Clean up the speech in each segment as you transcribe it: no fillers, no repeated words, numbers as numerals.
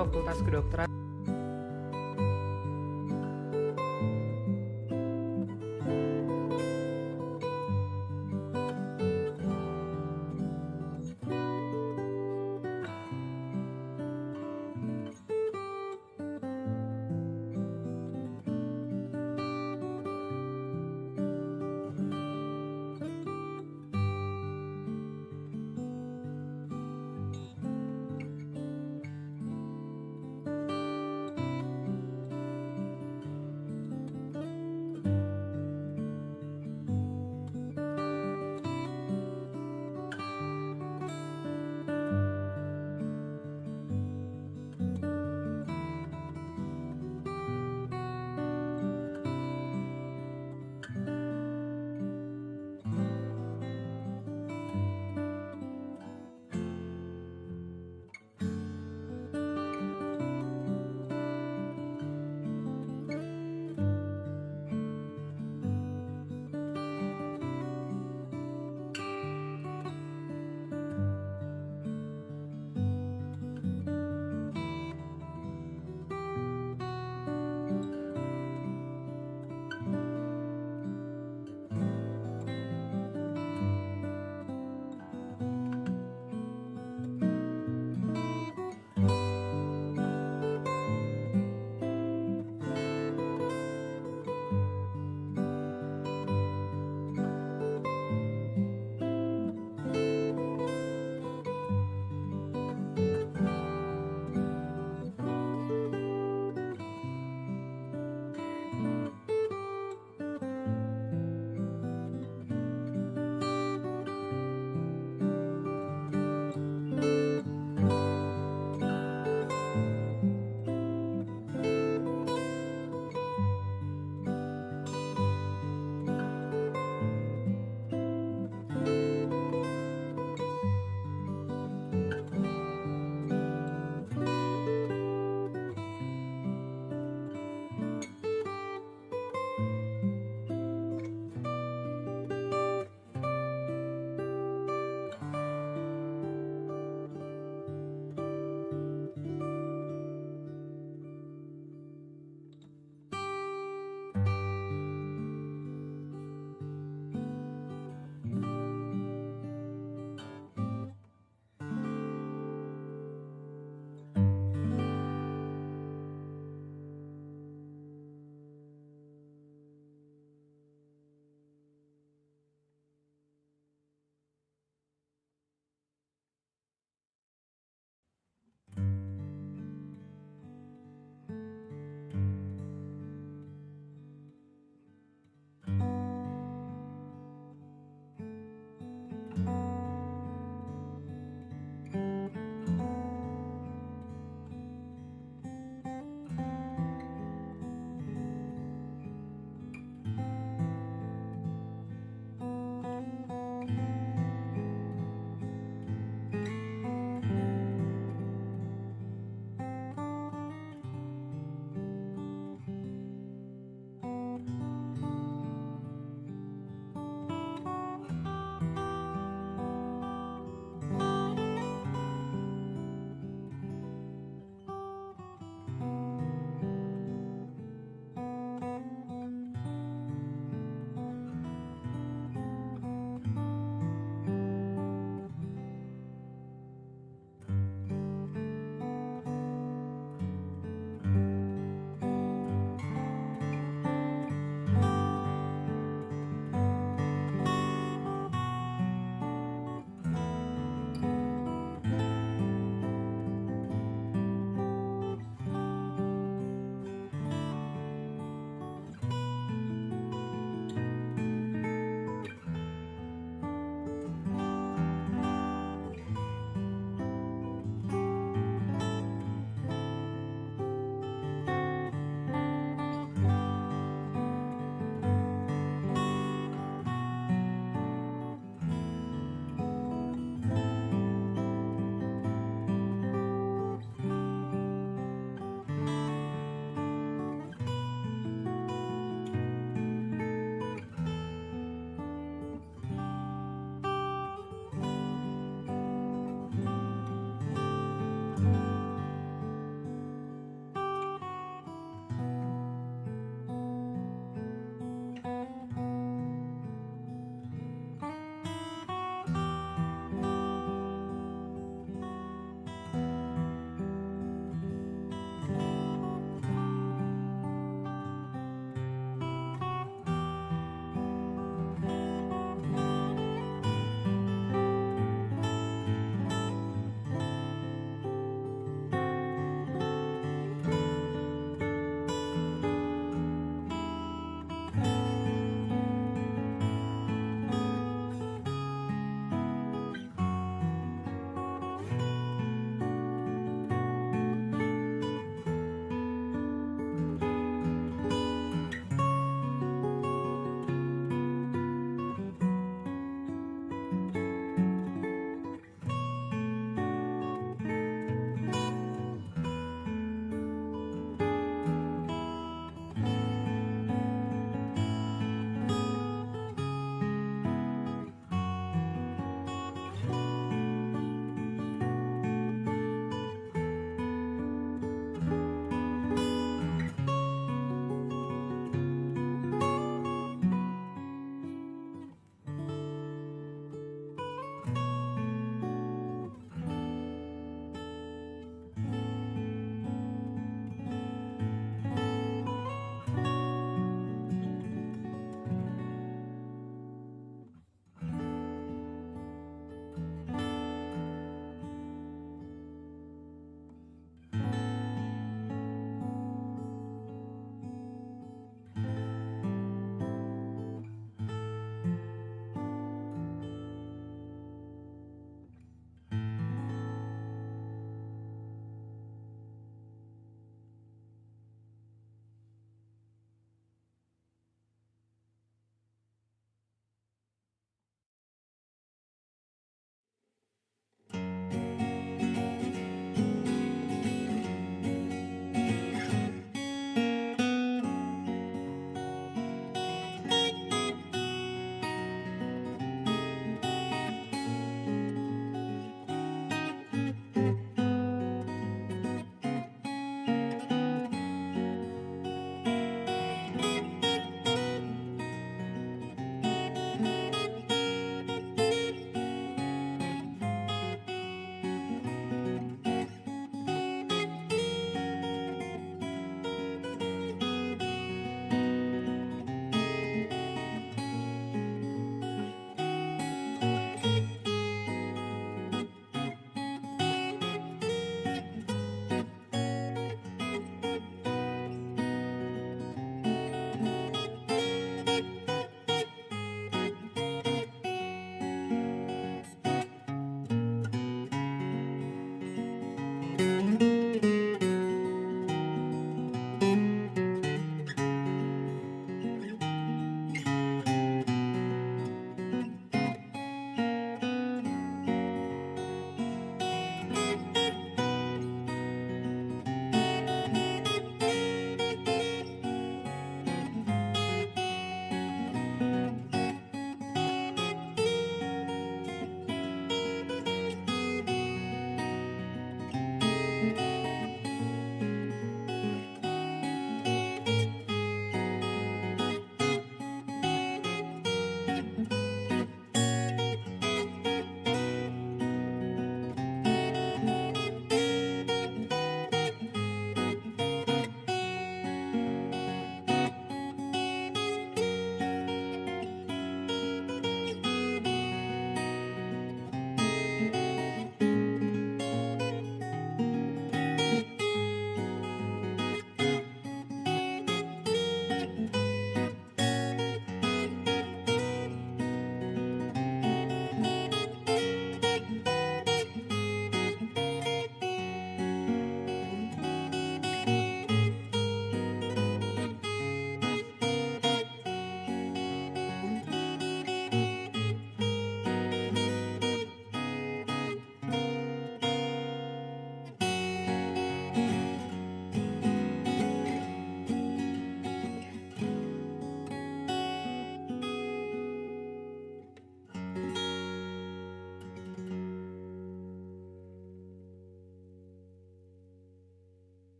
Fakultas Kedokteran.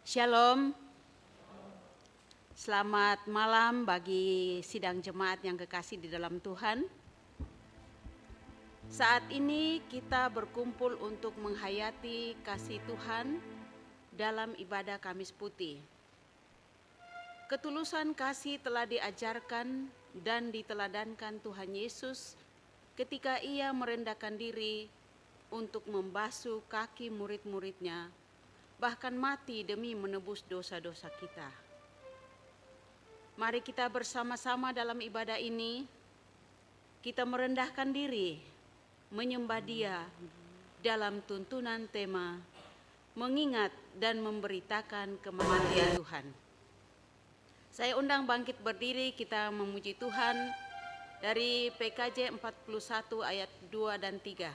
Shalom, selamat malam bagi sidang jemaat yang kekasih di dalam Tuhan. Saat ini kita berkumpul untuk menghayati kasih Tuhan dalam ibadah Kamis Putih. Ketulusan kasih telah diajarkan dan diteladankan Tuhan Yesus ketika Ia merendahkan diri untuk membasuh kaki murid-muridnya, bahkan mati demi menebus dosa-dosa kita. Mari kita bersama-sama dalam ibadah ini, kita merendahkan diri, menyembah Dia dalam tuntunan tema, mengingat dan memberitakan kematian Tuhan. Saya undang bangkit berdiri, kita memuji Tuhan dari PKJ 41 ayat 2 dan 3.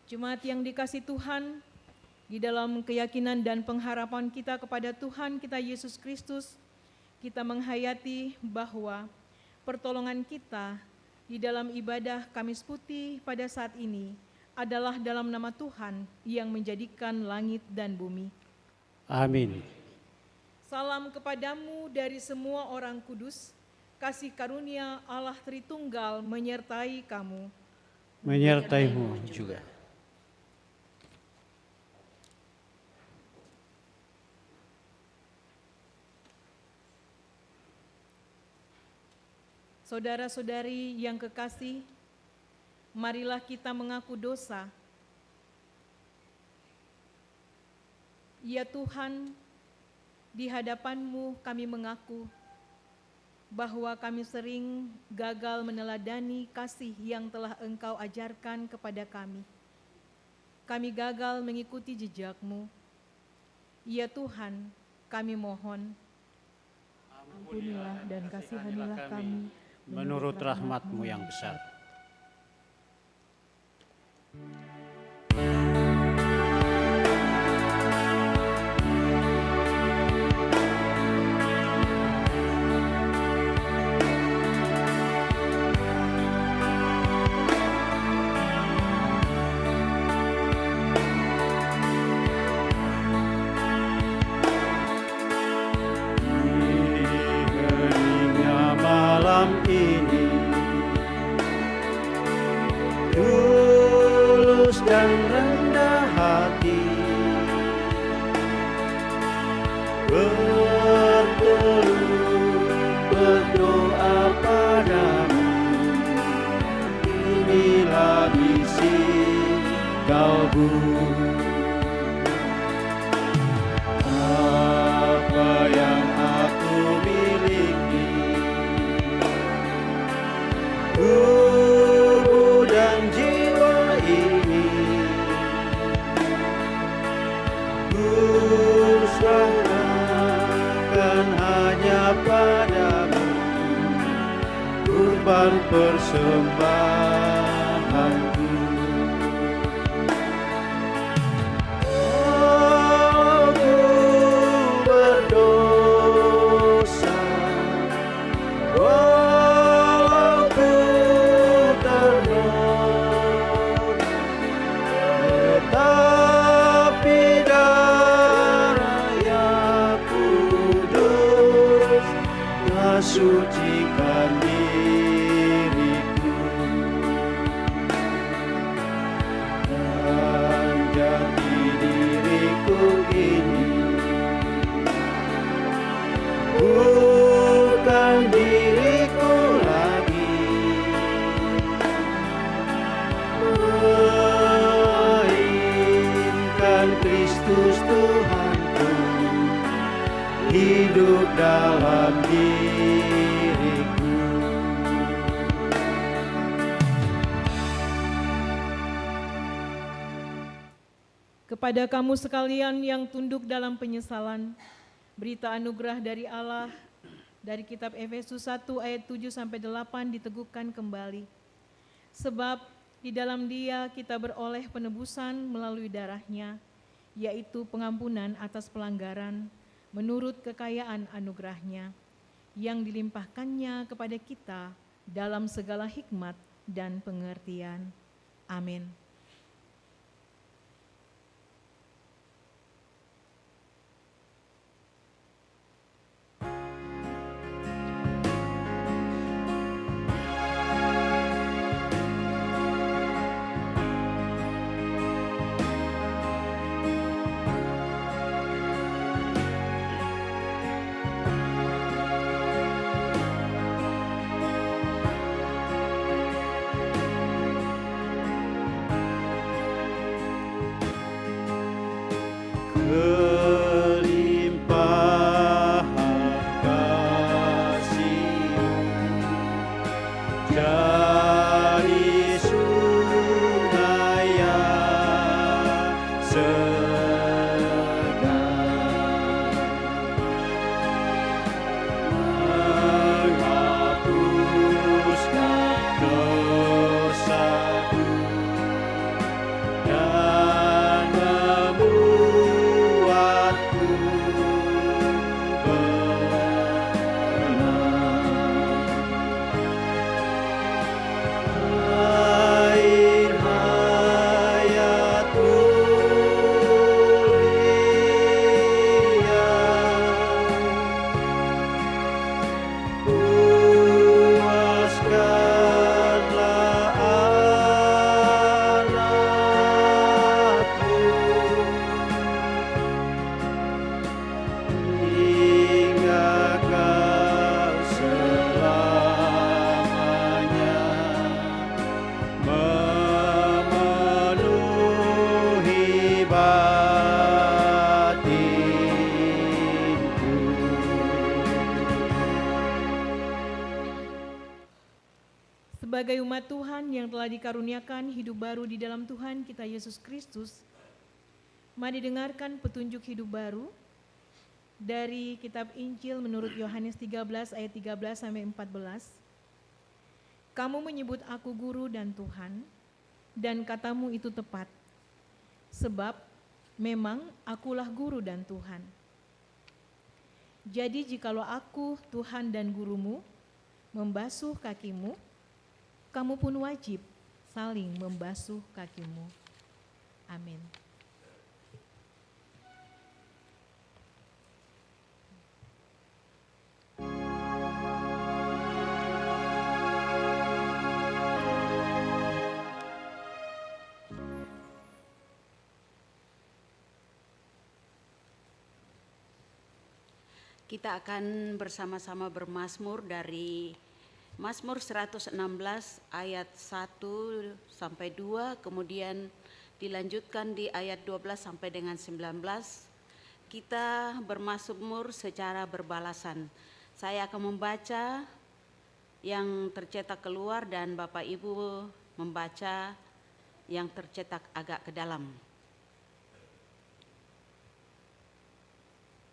Jemaat yang dikasihi Tuhan, di dalam keyakinan dan pengharapan kita kepada Tuhan kita Yesus Kristus, kita menghayati bahwa pertolongan kita di dalam ibadah Kamis Putih pada saat ini adalah dalam nama Tuhan yang menjadikan langit dan bumi. Amin. Salam kepadamu dari semua orang kudus, kasih karunia Allah Tritunggal menyertai kamu. Menyertaimu juga. Saudara-saudari yang kekasih, marilah kita mengaku dosa. Ya Tuhan, di hadapan-Mu kami mengaku bahwa kami sering gagal meneladani kasih yang telah Engkau ajarkan kepada kami. Kami gagal mengikuti jejak-Mu. Ya Tuhan, kami mohon, ampunilah dan kasihanilah kami, menurut rahmat-Mu yang besar. dan rendah hati, bertelut berdoa padamu. Inilah bisik kalbu, apa yang aku miliki, tubuh dan jiwa ini ku serahkan hanya padamu, kurban persembahanku. Aku berdosa, walau ku ternoda, tetapi darah yang kudus telah sucikan diriku, dan jati diriku kini bukan diriku lagi, melainkan Kristus Tuhanku hidup dalam diriku. Kepada kamu sekalian yang tunduk dalam penyesalan, berita anugerah dari Allah dari kitab Efesus 1 ayat 7-8 diteguhkan kembali. Sebab di dalam Dia kita beroleh penebusan melalui darahnya, yaitu pengampunan atas pelanggaran menurut kekayaan anugerahnya yang dilimpahkannya kepada kita dalam segala hikmat dan pengertian. Amin. Kelimpahan kasih-Mu dari sungai yang segar, menghapuskan dosaku dan membuatku benar. Air hayat mulia, puaskanlah anakku hingga kau selamanya memenuhi batinku. Sebagai umat Tuhan yang telah dikaruniakan hidup baru di dalam Tuhan kita Yesus Kristus, mari dengarkan petunjuk hidup baru dari kitab Injil menurut Yohanes 13 ayat 13-14. Kamu menyebut aku guru dan Tuhan, dan katamu itu tepat, sebab memang akulah guru dan Tuhan. Jadi jikalau aku, Tuhan dan gurumu, membasuh kakimu, kamu pun wajib saling membasuh kakimu. Amin. Kita akan bersama-sama bermazmur dari Mazmur 116 ayat 1 sampai 2, kemudian dilanjutkan di ayat 12 sampai dengan 19. Kita bermazmur secara berbalasan. Saya akan membaca yang tercetak keluar dan Bapak Ibu membaca yang tercetak agak ke dalam.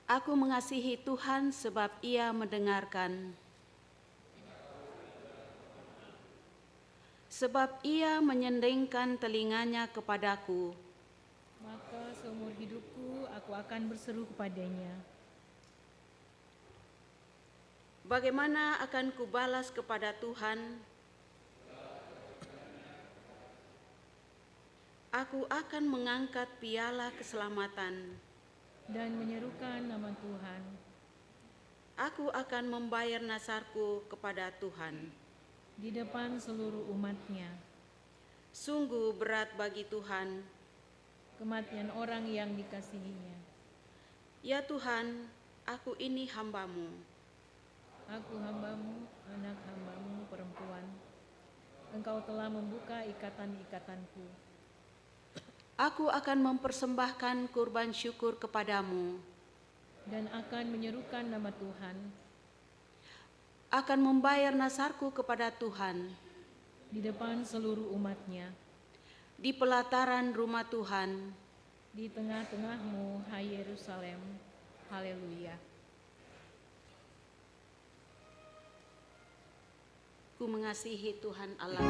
Aku mengasihi Tuhan sebab Ia mendengarkan. Sebab Ia menyendingkan telinganya kepadaku. Maka seumur hidupku aku akan berseru kepadanya. Bagaimana akan kubalas kepada Tuhan? Aku akan mengangkat piala keselamatan. Dan menyerukan nama Tuhan. Aku akan membayar nasarku kepada Tuhan. Di depan seluruh umatnya. Sungguh berat bagi Tuhan Kematian orang yang dikasihinya. Ya Tuhan, aku ini hamba-Mu. Aku hamba-Mu, anak hamba-Mu perempuan. Engkau telah membuka ikatan-ikatanku. Aku akan mempersembahkan kurban syukur kepadamu. Dan akan menyerukan nama Tuhan. Akan membayar nasarku kepada Tuhan. Di depan seluruh umatnya. Di pelataran rumah Tuhan. Di tengah-tengahmu, hai Yerusalem. Haleluya. Ku mengasihi Tuhan Allah.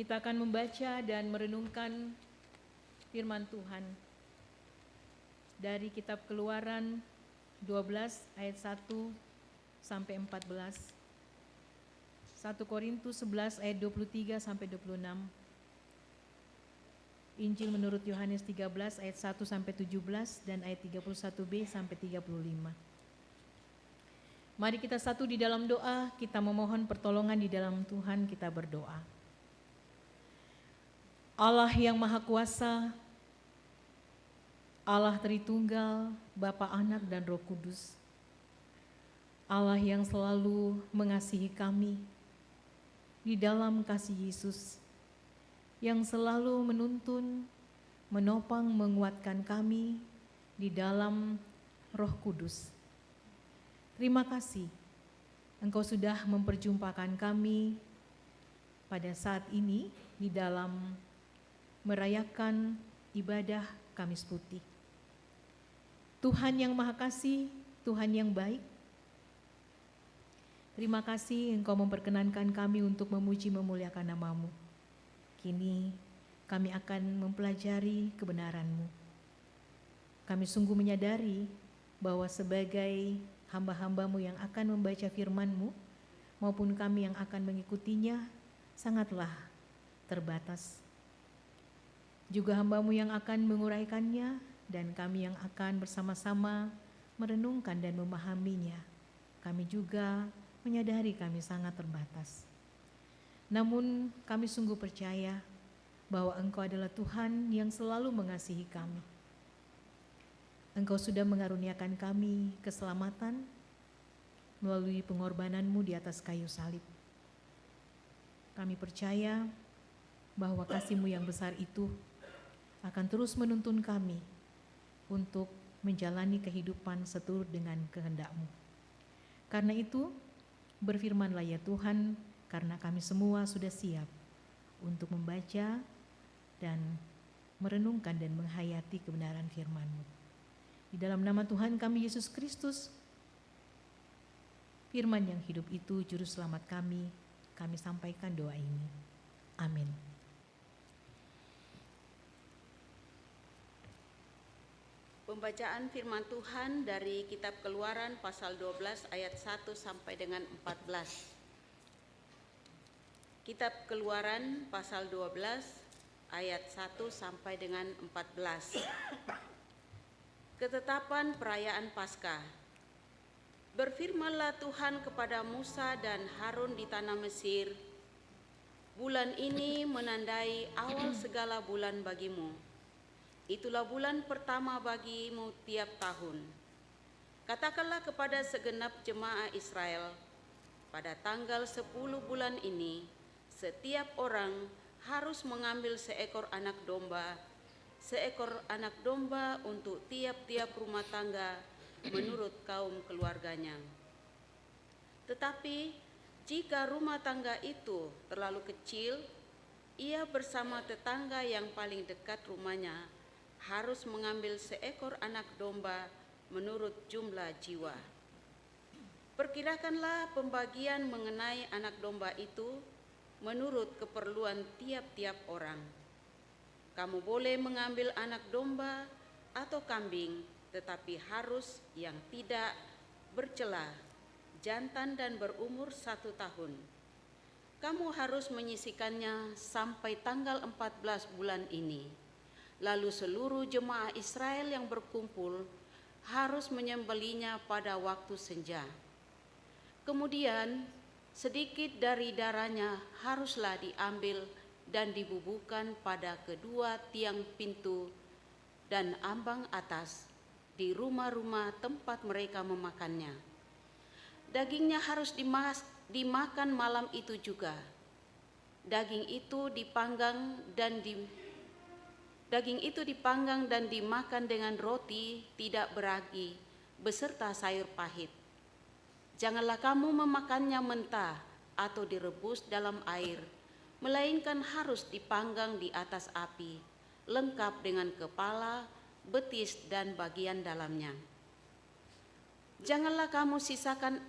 Kita akan membaca dan merenungkan firman Tuhan dari kitab Keluaran 12 ayat 1 sampai 14. 1 Korintus 11 ayat 23 sampai 26. Injil menurut Yohanes 13 ayat 1 sampai 17 dan ayat 31b sampai 35. Mari kita satu di dalam doa, kita memohon pertolongan di dalam Tuhan, kita berdoa. Allah yang Maha Kuasa, Allah Tritunggal, Bapa, Anak, dan Roh Kudus. Allah yang selalu mengasihi kami di dalam kasih Yesus, yang selalu menuntun, menopang, menguatkan kami di dalam Roh Kudus. Terima kasih, Engkau sudah memperjumpakan kami pada saat ini di dalam merayakan ibadah Kamis Putih. Tuhan yang Maha Kasih, Tuhan yang baik, terima kasih Engkau memperkenankan kami untuk memuji memuliakan nama-Mu. Kini kami akan mempelajari kebenaran-Mu. Kami sungguh menyadari bahwa sebagai hamba-hamba-Mu yang akan membaca firman-Mu, maupun kami yang akan mengikutinya, sangatlah terbatas. Juga hamba-Mu yang akan menguraikannya dan kami yang akan bersama-sama merenungkan dan memahaminya. Kami juga menyadari kami sangat terbatas. Namun kami sungguh percaya bahwa Engkau adalah Tuhan yang selalu mengasihi kami. Engkau sudah mengaruniakan kami keselamatan melalui pengorbanan-Mu di atas kayu salib. Kami percaya bahwa kasih-Mu yang besar itu akan terus menuntun kami untuk menjalani kehidupan seturut dengan kehendak-Mu. Karena itu, berfirman-Lah ya Tuhan, karena kami semua sudah siap untuk membaca dan merenungkan dan menghayati kebenaran firman-Mu. Di dalam nama Tuhan kami Yesus Kristus, firman yang hidup itu juru selamat kami sampaikan doa ini. Amin. Pembacaan firman Tuhan dari kitab Keluaran pasal 12 ayat 1 sampai dengan 14. Kitab Keluaran pasal 12 ayat 1 sampai dengan 14. Ketetapan perayaan Paskah. Berfirmanlah Tuhan kepada Musa dan Harun di tanah Mesir, bulan ini menandai awal segala bulan bagimu. Itulah bulan pertama bagimu tiap tahun. Katakanlah kepada segenap jemaah Israel, pada tanggal 10 bulan ini, setiap orang harus mengambil seekor anak domba untuk tiap-tiap rumah tangga menurut kaum keluarganya. Tetapi jika rumah tangga itu terlalu kecil, ia bersama tetangga yang paling dekat rumahnya harus mengambil seekor anak domba menurut jumlah jiwa. Perkirakanlah pembagian mengenai anak domba itu menurut keperluan tiap-tiap orang. Kamu boleh mengambil anak domba atau kambing, tetapi harus yang tidak bercela, jantan dan berumur 1 tahun. Kamu harus menyisihkannya sampai tanggal 14 bulan ini. Lalu seluruh jemaah Israel yang berkumpul harus menyembelihnya pada waktu senja. Kemudian sedikit dari darahnya haruslah diambil dan dibubuhkan pada kedua tiang pintu dan ambang atas di rumah-rumah tempat mereka memakannya. Dagingnya harus dimakan malam itu juga. Daging itu dipanggang dan dimakan dengan roti tidak beragi beserta sayur pahit. Janganlah kamu memakannya mentah atau direbus dalam air, melainkan harus dipanggang di atas api, lengkap dengan kepala, betis dan bagian dalamnya. Janganlah kamu sisakan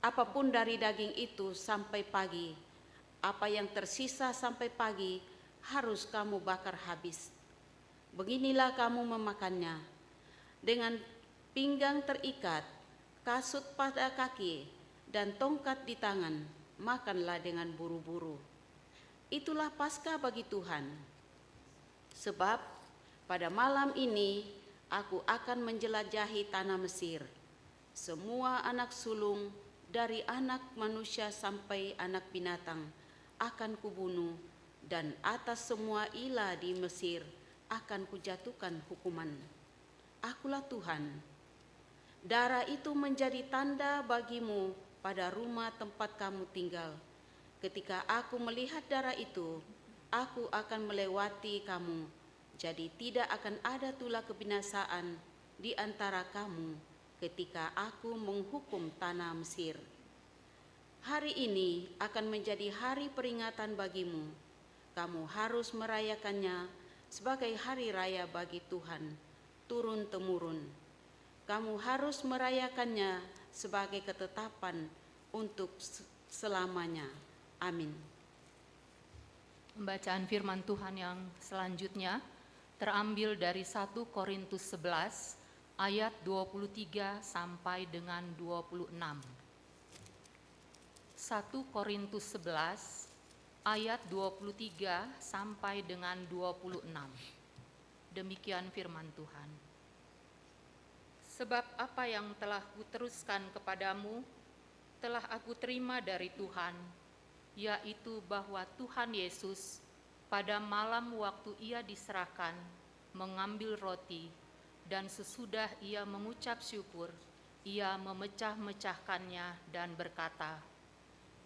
apapun dari daging itu sampai pagi. Apa yang tersisa sampai pagi harus kamu bakar habis. Beginilah kamu memakannya, dengan pinggang terikat, kasut pada kaki, dan tongkat di tangan, makanlah dengan buru-buru. Itulah Paskah bagi Tuhan. Sebab pada malam ini aku akan menjelajahi tanah Mesir. Semua anak sulung dari anak manusia sampai anak binatang akan kubunuh, dan atas semua ilah di Mesir akan kujatuhkan hukuman. Akulah Tuhan. Darah itu menjadi tanda bagimu pada rumah tempat kamu tinggal. Ketika aku melihat darah itu, aku akan melewati kamu. Jadi tidak akan ada tulah kebinasaan di antara kamu ketika aku menghukum tanah Mesir. Hari ini akan menjadi hari peringatan bagimu. Kamu harus merayakannya sebagai hari raya bagi Tuhan, turun-temurun. Kamu harus merayakannya sebagai ketetapan untuk selamanya. Amin. Pembacaan firman Tuhan yang selanjutnya terambil dari 1 Korintus 11 ayat 23 sampai dengan 26. 1 Korintus 11 ayat 23 sampai dengan 26. Demikian firman Tuhan. Sebab apa yang telah kuteruskan kepadamu telah aku terima dari Tuhan, yaitu bahwa Tuhan Yesus pada malam waktu ia diserahkan mengambil roti, dan sesudah ia mengucap syukur, ia memecah-mecahkannya dan berkata,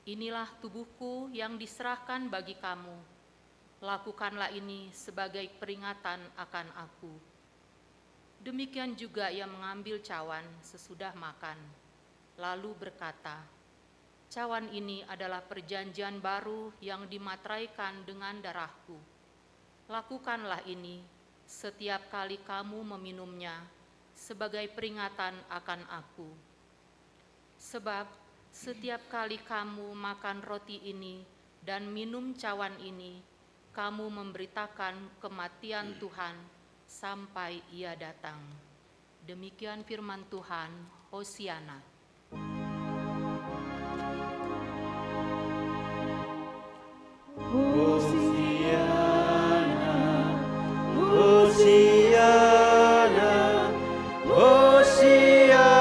"Inilah tubuhku yang diserahkan bagi kamu. Lakukanlah ini sebagai peringatan akan aku." Demikian juga ia mengambil cawan sesudah makan, lalu berkata, "Cawan ini adalah perjanjian baru yang dimateraikan dengan darahku. Lakukanlah ini setiap kali kamu meminumnya sebagai peringatan akan aku. Sebab setiap kali kamu makan roti ini dan minum cawan ini, kamu memberitakan kematian Tuhan sampai ia datang." Demikian firman Tuhan. Hosiana. Hosiana, Hosiana, Hosiana.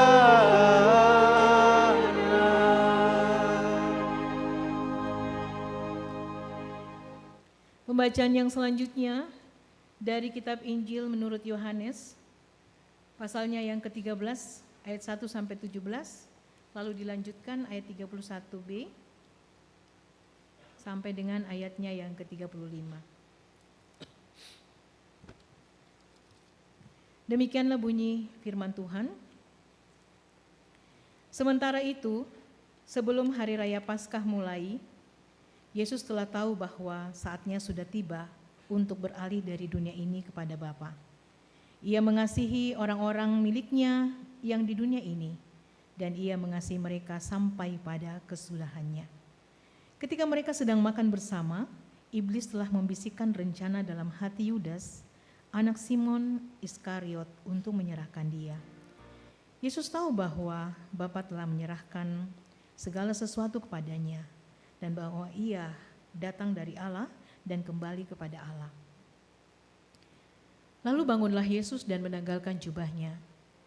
Pembacaan yang selanjutnya dari kitab Injil menurut Yohanes, pasalnya yang ke-13 ayat 1 sampai 17, lalu dilanjutkan ayat 31b sampai dengan ayatnya yang ke-35. Demikianlah bunyi firman Tuhan. Sementara itu, sebelum hari raya Paskah mulai, Yesus telah tahu bahwa saatnya sudah tiba untuk beralih dari dunia ini kepada Bapa. Ia mengasihi orang-orang miliknya yang di dunia ini, dan ia mengasihi mereka sampai pada kesudahannya. Ketika mereka sedang makan bersama, iblis telah membisikkan rencana dalam hati Yudas, anak Simon Iskariot, untuk menyerahkan dia. Yesus tahu bahwa Bapa telah menyerahkan segala sesuatu kepadanya, dan bahwa ia datang dari Allah dan kembali kepada Allah. Lalu bangunlah Yesus dan menanggalkan jubahnya.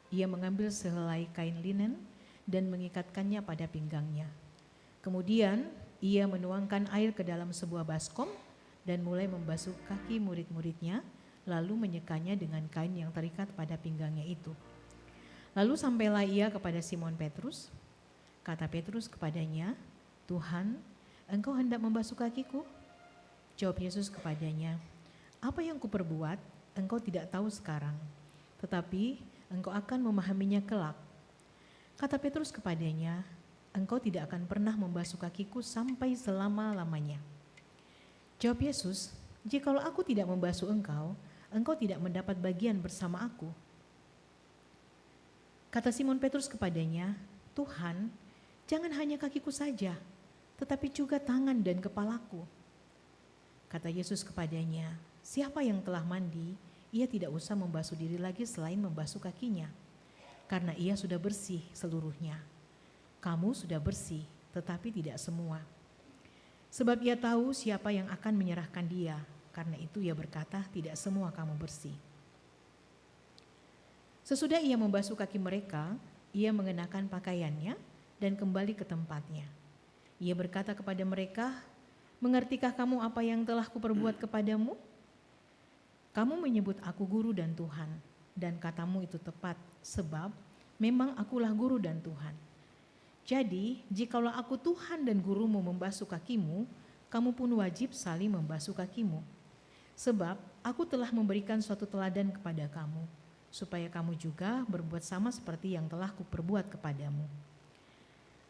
Ia mengambil sehelai kain linen dan mengikatkannya pada pinggangnya. Kemudian ia menuangkan air ke dalam sebuah baskom dan mulai membasuh kaki murid-muridnya, lalu menyekanya dengan kain yang terikat pada pinggangnya itu. Lalu sampailah ia kepada Simon Petrus. Kata Petrus kepadanya, "Tuhan, Engkau hendak membasuh kakiku?" Jawab Yesus kepadanya, "Apa yang kuperbuat, engkau tidak tahu sekarang, tetapi engkau akan memahaminya kelak." Kata Petrus kepadanya, "Engkau tidak akan pernah membasuh kakiku sampai selama-lamanya." Jawab Yesus, "Jikalau aku tidak membasuh engkau, engkau tidak mendapat bagian bersama aku." Kata Simon Petrus kepadanya, "Tuhan, jangan hanya kakiku saja, tetapi juga tangan dan kepalaku." Kata Yesus kepadanya, "Siapa yang telah mandi, ia tidak usah membasuh diri lagi selain membasuh kakinya, karena ia sudah bersih seluruhnya. Kamu sudah bersih, tetapi tidak semua." Sebab ia tahu siapa yang akan menyerahkan dia, karena itu ia berkata, "Tidak semua kamu bersih." Sesudah ia membasuh kaki mereka, ia mengenakan pakaiannya dan kembali ke tempatnya. Ia berkata kepada mereka, "Mengertikah kamu apa yang telah kuperbuat kepadamu? Kamu menyebut aku guru dan Tuhan, dan katamu itu tepat, sebab memang akulah guru dan Tuhan. Jadi, jikalau aku Tuhan dan gurumu membasuh kakimu, kamu pun wajib saling membasuh kakimu. Sebab aku telah memberikan suatu teladan kepada kamu, supaya kamu juga berbuat sama seperti yang telah kuperbuat kepadamu.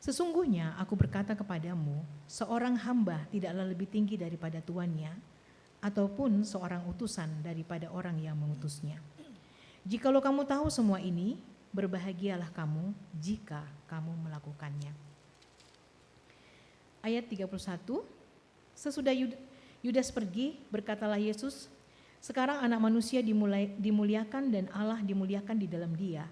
Sesungguhnya aku berkata kepadamu, seorang hamba tidaklah lebih tinggi daripada tuannya, ataupun seorang utusan daripada orang yang mengutusnya. Jikalau kamu tahu semua ini, berbahagialah kamu jika kamu melakukannya." Ayat 31, sesudah Yudas pergi, berkatalah Yesus, Sekarang anak manusia dimuliakan dan Allah dimuliakan di dalam dia.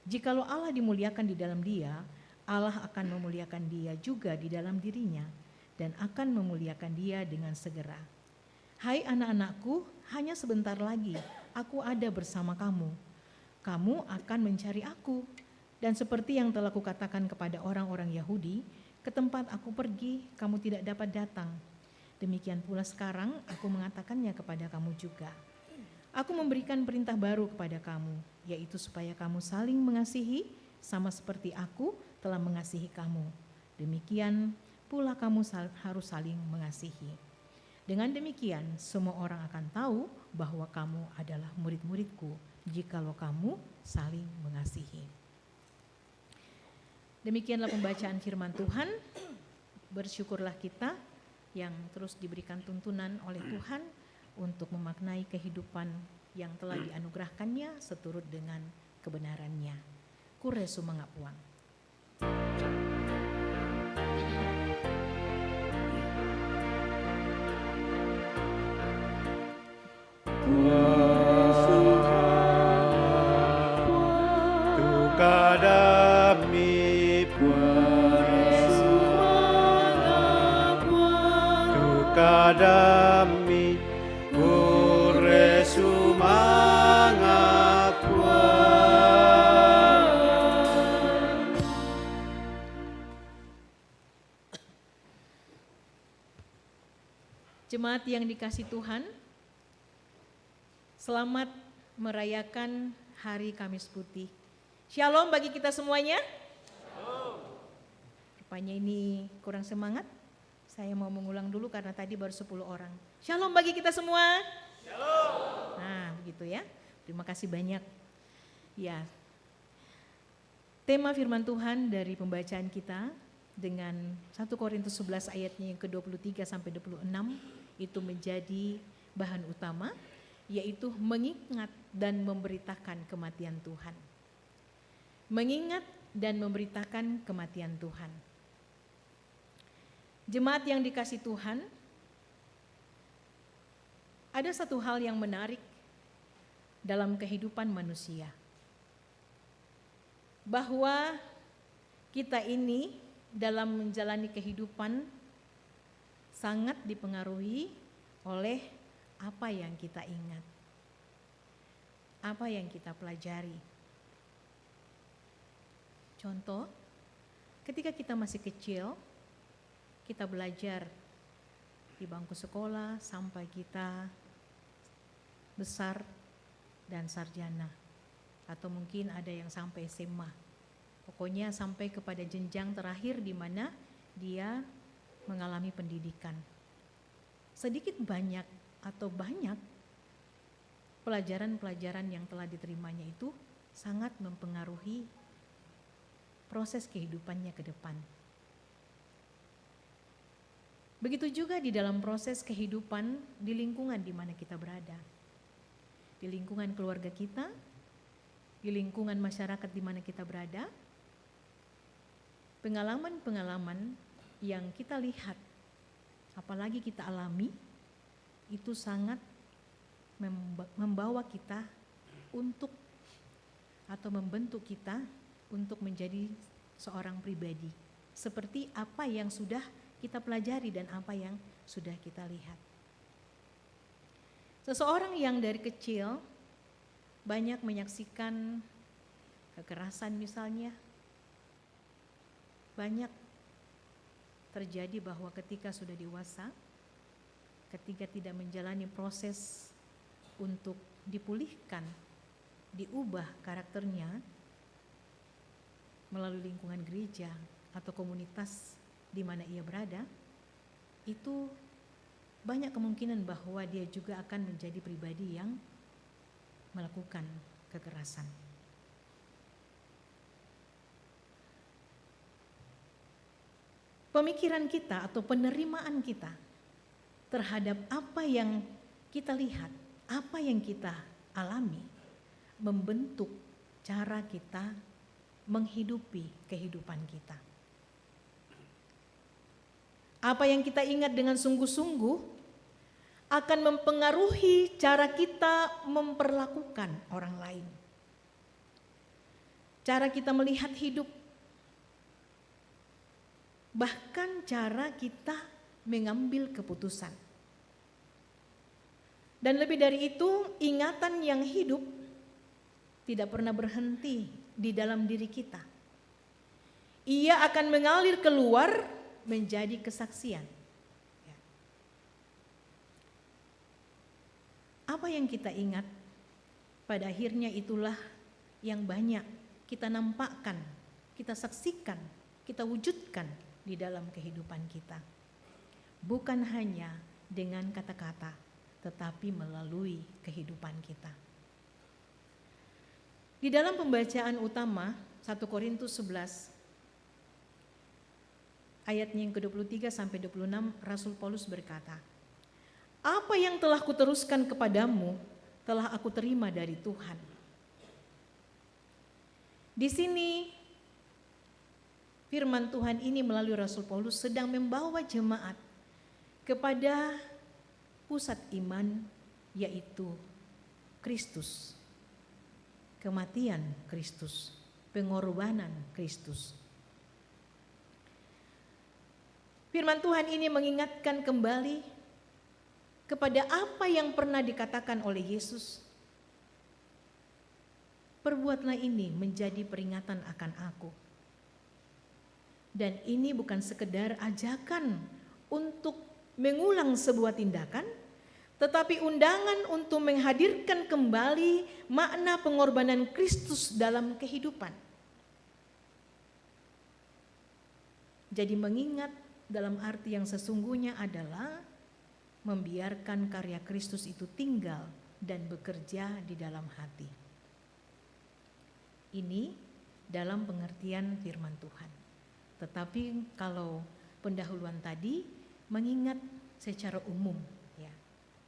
Jikalau Allah dimuliakan di dalam dia, Allah akan memuliakan dia juga di dalam dirinya dan akan memuliakan dia dengan segera. Hai anak-anakku, hanya sebentar lagi aku ada bersama kamu. Kamu akan mencari aku. Dan seperti yang telah kukatakan kepada orang-orang Yahudi, ke tempat aku pergi kamu tidak dapat datang. Demikian pula sekarang aku mengatakannya kepada kamu juga. Aku memberikan perintah baru kepada kamu, yaitu supaya kamu saling mengasihi sama seperti aku telah mengasihi kamu. Demikian pula kamu harus saling mengasihi. Dengan demikian semua orang akan tahu bahwa kamu adalah murid-muridku jikalau kamu saling mengasihi. Demikianlah pembacaan firman Tuhan. Bersyukurlah kita yang terus diberikan tuntunan oleh Tuhan untuk memaknai kehidupan yang telah dianugerahkannya seturut dengan kebenarannya. Kure sumangga puang. Tukadami Tukadami Kure sumangga puang. Jemaat yang dikasihi Tuhan, selamat merayakan Hari Kamis Putih. Shalom bagi kita semuanya. Rupanya ini kurang semangat. Saya mau mengulang dulu karena tadi baru 10 orang. Shalom bagi kita semua. Shalom. Nah, begitu ya. Terima kasih banyak. Ya. Tema firman Tuhan dari pembacaan kita dengan 1 Korintus 11 ayatnya yang ke-23 sampai 26 itu menjadi bahan utama, yaitu mengingat dan memberitakan kematian Tuhan. Mengingat dan memberitakan kematian Tuhan. Jemaat yang dikasihi Tuhan, ada satu hal yang menarik dalam kehidupan manusia. Bahwa kita ini dalam menjalani kehidupan sangat dipengaruhi oleh apa yang kita ingat, apa yang kita pelajari. Contoh, ketika kita masih kecil, kita belajar di bangku sekolah sampai kita besar dan sarjana, atau mungkin ada yang sampai SMA. Pokoknya sampai kepada jenjang terakhir di mana dia mengalami pendidikan. Sedikit banyak atau banyak pelajaran-pelajaran yang telah diterimanya itu sangat mempengaruhi proses kehidupannya ke depan. Begitu juga di dalam proses kehidupan di lingkungan di mana kita berada. Di lingkungan keluarga kita, di lingkungan masyarakat di mana kita berada, pengalaman-pengalaman yang kita lihat, apalagi kita alami, itu sangat membawa kita untuk atau membentuk kita untuk menjadi seorang pribadi. Seperti apa yang sudah kita pelajari dan apa yang sudah kita lihat. Seseorang yang dari kecil banyak menyaksikan kekerasan misalnya, banyak terjadi bahwa ketika sudah dewasa, ketika tidak menjalani proses untuk dipulihkan, diubah karakternya melalui lingkungan gereja atau komunitas di mana ia berada, itu banyak kemungkinan bahwa dia juga akan menjadi pribadi yang melakukan kekerasan. Pemikiran kita atau penerimaan kita terhadap apa yang kita lihat, apa yang kita alami, membentuk cara kita menghidupi kehidupan kita. Apa yang kita ingat dengan sungguh-sungguh akan mempengaruhi cara kita memperlakukan orang lain. Cara kita melihat hidup, bahkan cara kita mengambil keputusan. Dan lebih dari itu, ingatan yang hidup tidak pernah berhenti di dalam diri kita. Ia akan mengalir keluar menjadi kesaksian. Apa yang kita ingat, pada akhirnya itulah yang banyak kita nampakkan, kita saksikan, kita wujudkan di dalam kehidupan kita. Bukan hanya dengan kata-kata, tetapi melalui kehidupan kita. Di dalam pembacaan utama 1 Korintus 11 ayatnya yang ke-23 sampai 26, Rasul Paulus berkata, "Apa yang telah kuteruskan kepadamu telah aku terima dari Tuhan." Di sini firman Tuhan ini melalui Rasul Paulus sedang membawa jemaat kepada pusat iman, yaitu Kristus, kematian Kristus, pengorbanan Kristus. Firman Tuhan ini mengingatkan kembali kepada apa yang pernah dikatakan oleh Yesus. Perbuatlah ini menjadi peringatan akan aku. Dan ini bukan sekedar ajakan untuk mengulang sebuah tindakan, tetapi undangan untuk menghadirkan kembali makna pengorbanan Kristus dalam kehidupan. Jadi mengingat dalam arti yang sesungguhnya adalah membiarkan karya Kristus itu tinggal dan bekerja di dalam hati. Ini dalam pengertian firman Tuhan. Tetapi kalau pendahuluan tadi mengingat secara umum, ya,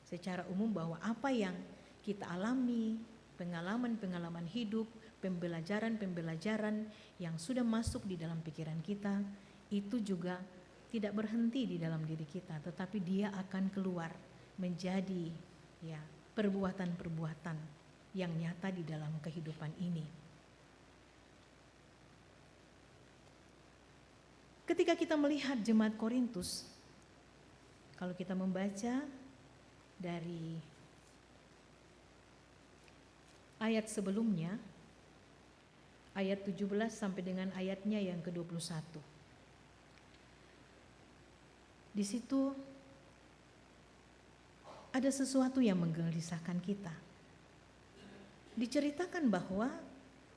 secara umum bahwa apa yang kita alami, pengalaman-pengalaman hidup, pembelajaran-pembelajaran yang sudah masuk di dalam pikiran kita, itu juga tidak berhenti di dalam diri kita, tetapi dia akan keluar menjadi ya perbuatan-perbuatan yang nyata di dalam kehidupan ini. Ketika kita melihat jemaat Korintus, kalau kita membaca dari ayat sebelumnya, ayat 17 sampai dengan ayatnya yang ke-21. Di situ ada sesuatu yang menggelisahkan kita. Diceritakan bahwa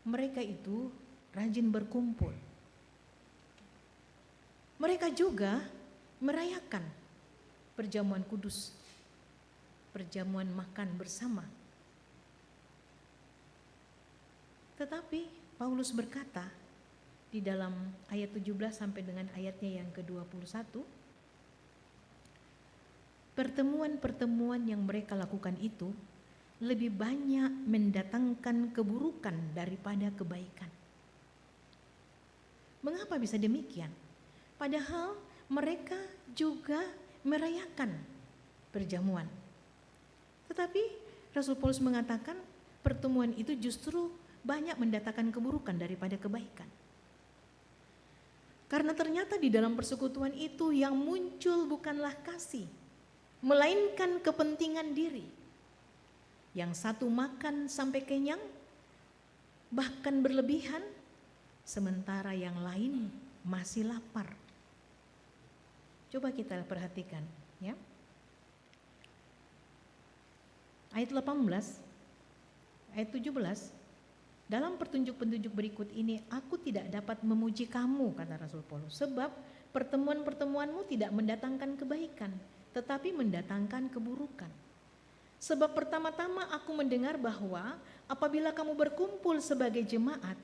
mereka itu rajin berkumpul. Mereka juga merayakan perjamuan kudus, perjamuan makan bersama. Tetapi Paulus berkata di dalam ayat 17 sampai dengan ayatnya yang ke-21, pertemuan-pertemuan yang mereka lakukan itu lebih banyak mendatangkan keburukan daripada kebaikan. Mengapa bisa demikian? Padahal mereka juga merayakan perjamuan. Tetapi Rasul Paulus mengatakan pertemuan itu justru banyak mendatangkan keburukan daripada kebaikan. Karena ternyata di dalam persekutuan itu yang muncul bukanlah kasih, melainkan kepentingan diri. Yang satu makan sampai kenyang, bahkan berlebihan, sementara yang lain masih lapar. Coba kita perhatikan, ya. Ayat 18, ayat 17, dalam petunjuk-petunjuk berikut ini, aku tidak dapat memuji kamu, kata Rasul Paulus, sebab pertemuan-pertemuanmu tidak mendatangkan kebaikan, tetapi mendatangkan keburukan. Sebab pertama-tama aku mendengar bahwa apabila kamu berkumpul sebagai jemaat,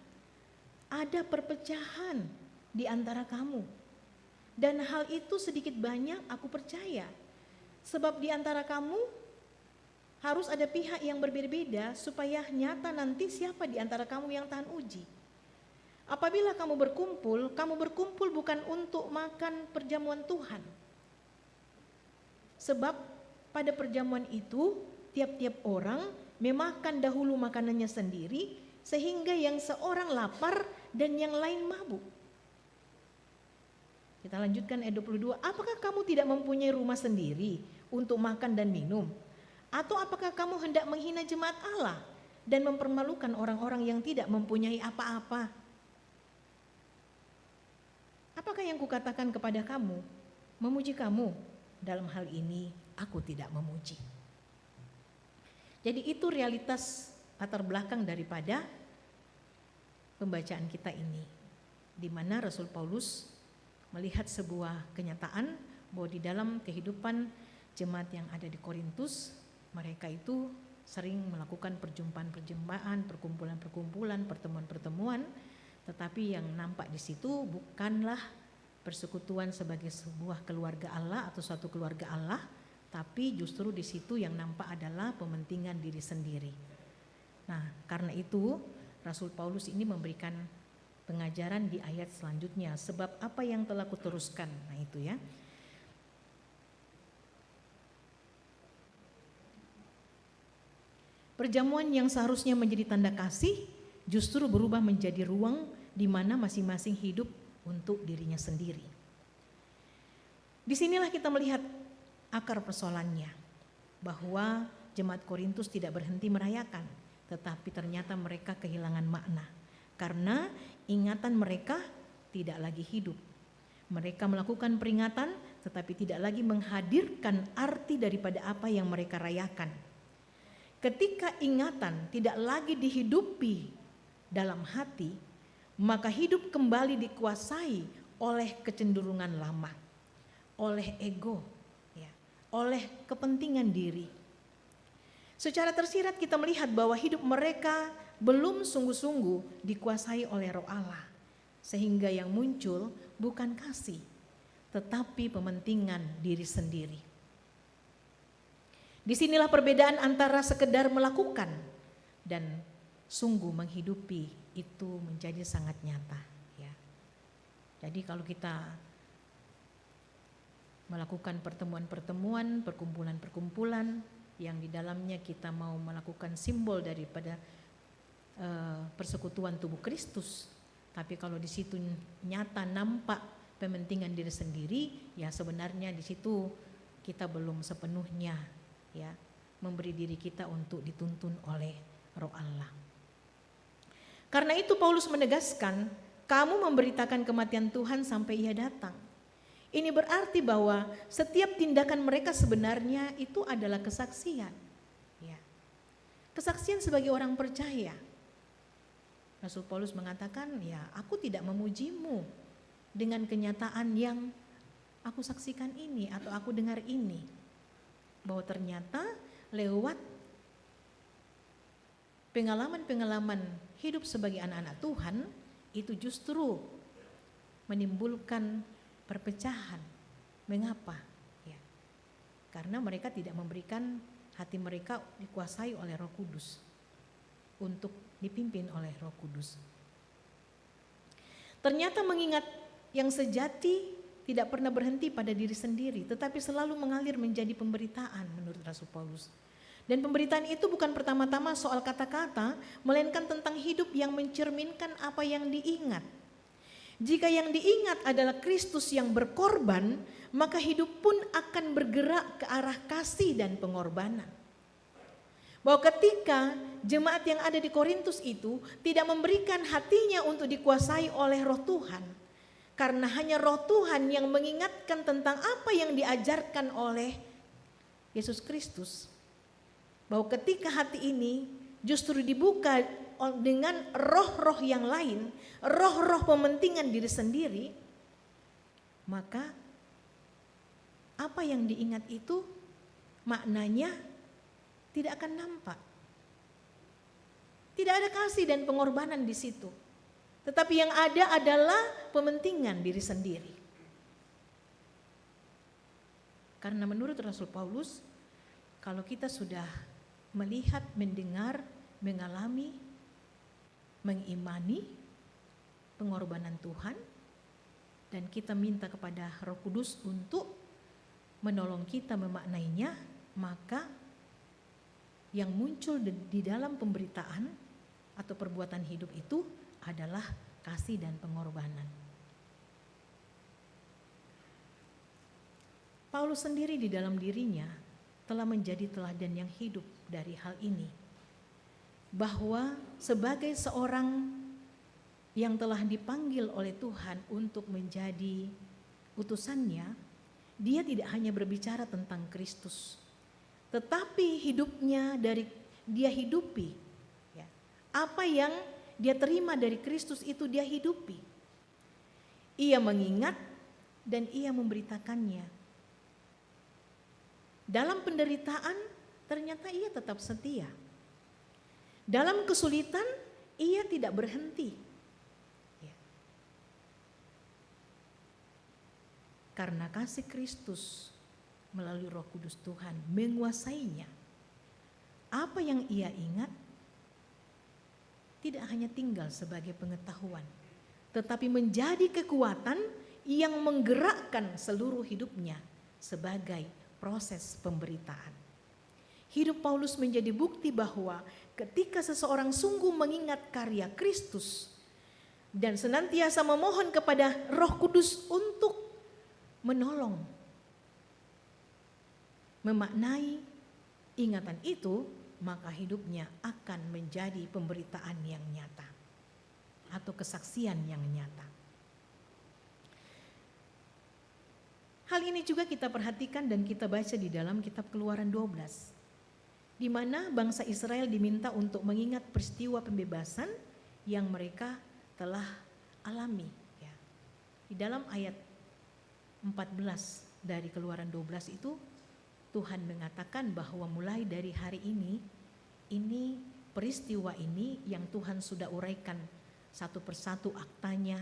ada perpecahan di antara kamu. Dan hal itu sedikit banyak aku percaya, sebab di antara kamu harus ada pihak yang berbeda-beda supaya nyata nanti siapa di antara kamu yang tahan uji. Apabila kamu berkumpul bukan untuk makan perjamuan Tuhan. Sebab pada perjamuan itu tiap-tiap orang memakan dahulu makanannya sendiri, sehingga yang seorang lapar dan yang lain mabuk. Kita lanjutkan ayat 22. Apakah kamu tidak mempunyai rumah sendiri untuk makan dan minum? Atau apakah kamu hendak menghina jemaat Allah dan mempermalukan orang-orang yang tidak mempunyai apa-apa? Apakah yang kukatakan kepada kamu? Memuji kamu. Dalam hal ini aku tidak memuji. Jadi itu realitas latar belakang daripada pembacaan kita ini, di mana Rasul Paulus melihat sebuah kenyataan bahwa di dalam kehidupan jemaat yang ada di Korintus, mereka itu sering melakukan perjumpaan-perjumpaan, perkumpulan-perkumpulan, pertemuan-pertemuan, tetapi yang nampak di situ bukanlah persekutuan sebagai sebuah keluarga Allah atau suatu keluarga Allah, tapi justru di situ yang nampak adalah pementingan diri sendiri. Nah, karena itu Rasul Paulus ini memberikan pengajaran di ayat selanjutnya, sebab apa yang telah kuteruskan. Nah, itu ya. Perjamuan yang seharusnya menjadi tanda kasih justru berubah menjadi ruang di mana masing-masing hidup untuk dirinya sendiri. Disinilah kita melihat akar persoalannya, bahwa jemaat Korintus tidak berhenti merayakan, tetapi ternyata mereka kehilangan makna karena ingatan mereka tidak lagi hidup. Mereka melakukan peringatan tetapi tidak lagi menghadirkan arti daripada apa yang mereka rayakan. Ketika ingatan tidak lagi dihidupi dalam hati, maka hidup kembali dikuasai oleh kecenderungan lama, oleh ego, ya, oleh kepentingan diri. Secara tersirat kita melihat bahwa hidup mereka belum sungguh-sungguh dikuasai oleh Roh Allah, sehingga yang muncul bukan kasih, tetapi pementingan diri sendiri. Disinilah perbedaan antara sekedar melakukan dan sungguh menghidupi itu menjadi sangat nyata. Ya. Jadi kalau kita melakukan pertemuan-pertemuan, perkumpulan-perkumpulan yang di dalamnya kita mau melakukan simbol daripada persekutuan tubuh Kristus, tapi kalau di situ nyata nampak pementingan diri sendiri, ya sebenarnya di situ kita belum sepenuhnya ya memberi diri kita untuk dituntun oleh Roh Allah. Karena itu Paulus menegaskan, kamu memberitakan kematian Tuhan sampai Ia datang. Ini berarti bahwa setiap tindakan mereka sebenarnya itu adalah kesaksian. Ya. Kesaksian sebagai orang percaya. Rasul Paulus mengatakan, ya aku tidak memujimu dengan kenyataan yang aku saksikan ini atau aku dengar ini. Bahwa ternyata lewat pengalaman-pengalaman hidup sebagai anak-anak Tuhan itu justru menimbulkan perpecahan. Mengapa? Ya. Karena mereka tidak memberikan hati mereka dikuasai oleh Roh Kudus untuk dipimpin oleh Roh Kudus. Ternyata mengingat yang sejati tidak pernah berhenti pada diri sendiri, tetapi selalu mengalir menjadi pemberitaan menurut Rasul Paulus. Dan pemberitaan itu bukan pertama-tama soal kata-kata, melainkan tentang hidup yang mencerminkan apa yang diingat. Jika yang diingat adalah Kristus yang berkorban, maka hidup pun akan bergerak ke arah kasih dan pengorbanan. Bahwa ketika jemaat yang ada di Korintus itu tidak memberikan hatinya untuk dikuasai oleh Roh Tuhan, karena hanya Roh Tuhan yang mengingatkan tentang apa yang diajarkan oleh Yesus Kristus. Bahwa ketika hati ini justru dibuka dengan roh-roh yang lain, roh-roh pementingan diri sendiri, maka apa yang diingat itu maknanya tidak akan nampak. Tidak ada kasih dan pengorbanan di situ. Tetapi yang ada adalah pementingan diri sendiri. Karena menurut Rasul Paulus, kalau kita sudah melihat, mendengar, mengalami, mengimani pengorbanan Tuhan, dan kita minta kepada Roh Kudus untuk menolong kita memaknainya, maka yang muncul di dalam pemberitaan atau perbuatan hidup itu adalah kasih dan pengorbanan. Paulus sendiri di dalam dirinya telah menjadi teladan yang hidup dari hal ini, bahwa sebagai seorang yang telah dipanggil oleh Tuhan untuk menjadi utusannya, dia tidak hanya berbicara tentang Kristus, tetapi hidupnya dia hidupi. Ya. Apa yang dia terima dari Kristus itu dia hidupi. Ia mengingat dan ia memberitakannya. Dalam penderitaan ternyata ia tetap setia. Dalam kesulitan ia tidak berhenti. Ya. Karena kasih Kristus melalui Roh Kudus Tuhan menguasainya. Apa yang ia ingat tidak hanya tinggal sebagai pengetahuan, tetapi menjadi kekuatan yang menggerakkan seluruh hidupnya sebagai proses pemberitaan. Hidup Paulus menjadi bukti bahwa ketika seseorang sungguh mengingat karya Kristus dan senantiasa memohon kepada Roh Kudus untuk menolong, memaknai ingatan itu, maka hidupnya akan menjadi pemberitaan yang nyata atau kesaksian yang nyata. Hal ini juga kita perhatikan dan kita baca di dalam kitab Keluaran 12, di mana bangsa Israel diminta untuk mengingat peristiwa pembebasan yang mereka telah alami. Ya. Di dalam ayat 14 dari Keluaran 12 itu, Tuhan mengatakan bahwa mulai dari hari ini peristiwa ini yang Tuhan sudah uraikan satu persatu aktanya,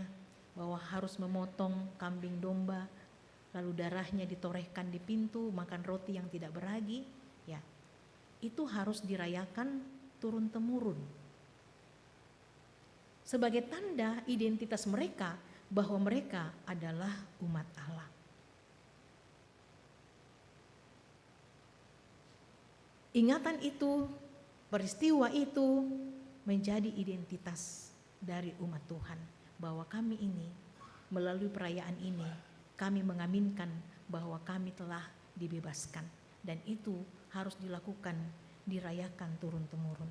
bahwa harus memotong kambing domba, lalu darahnya ditorehkan di pintu, makan roti yang tidak beragi, ya, itu harus dirayakan turun-temurun. Sebagai tanda identitas mereka bahwa mereka adalah umat Allah. Ingatan itu, peristiwa itu menjadi identitas dari umat Tuhan, bahwa kami ini melalui perayaan ini kami mengaminkan bahwa kami telah dibebaskan, dan itu harus dilakukan, dirayakan turun-temurun.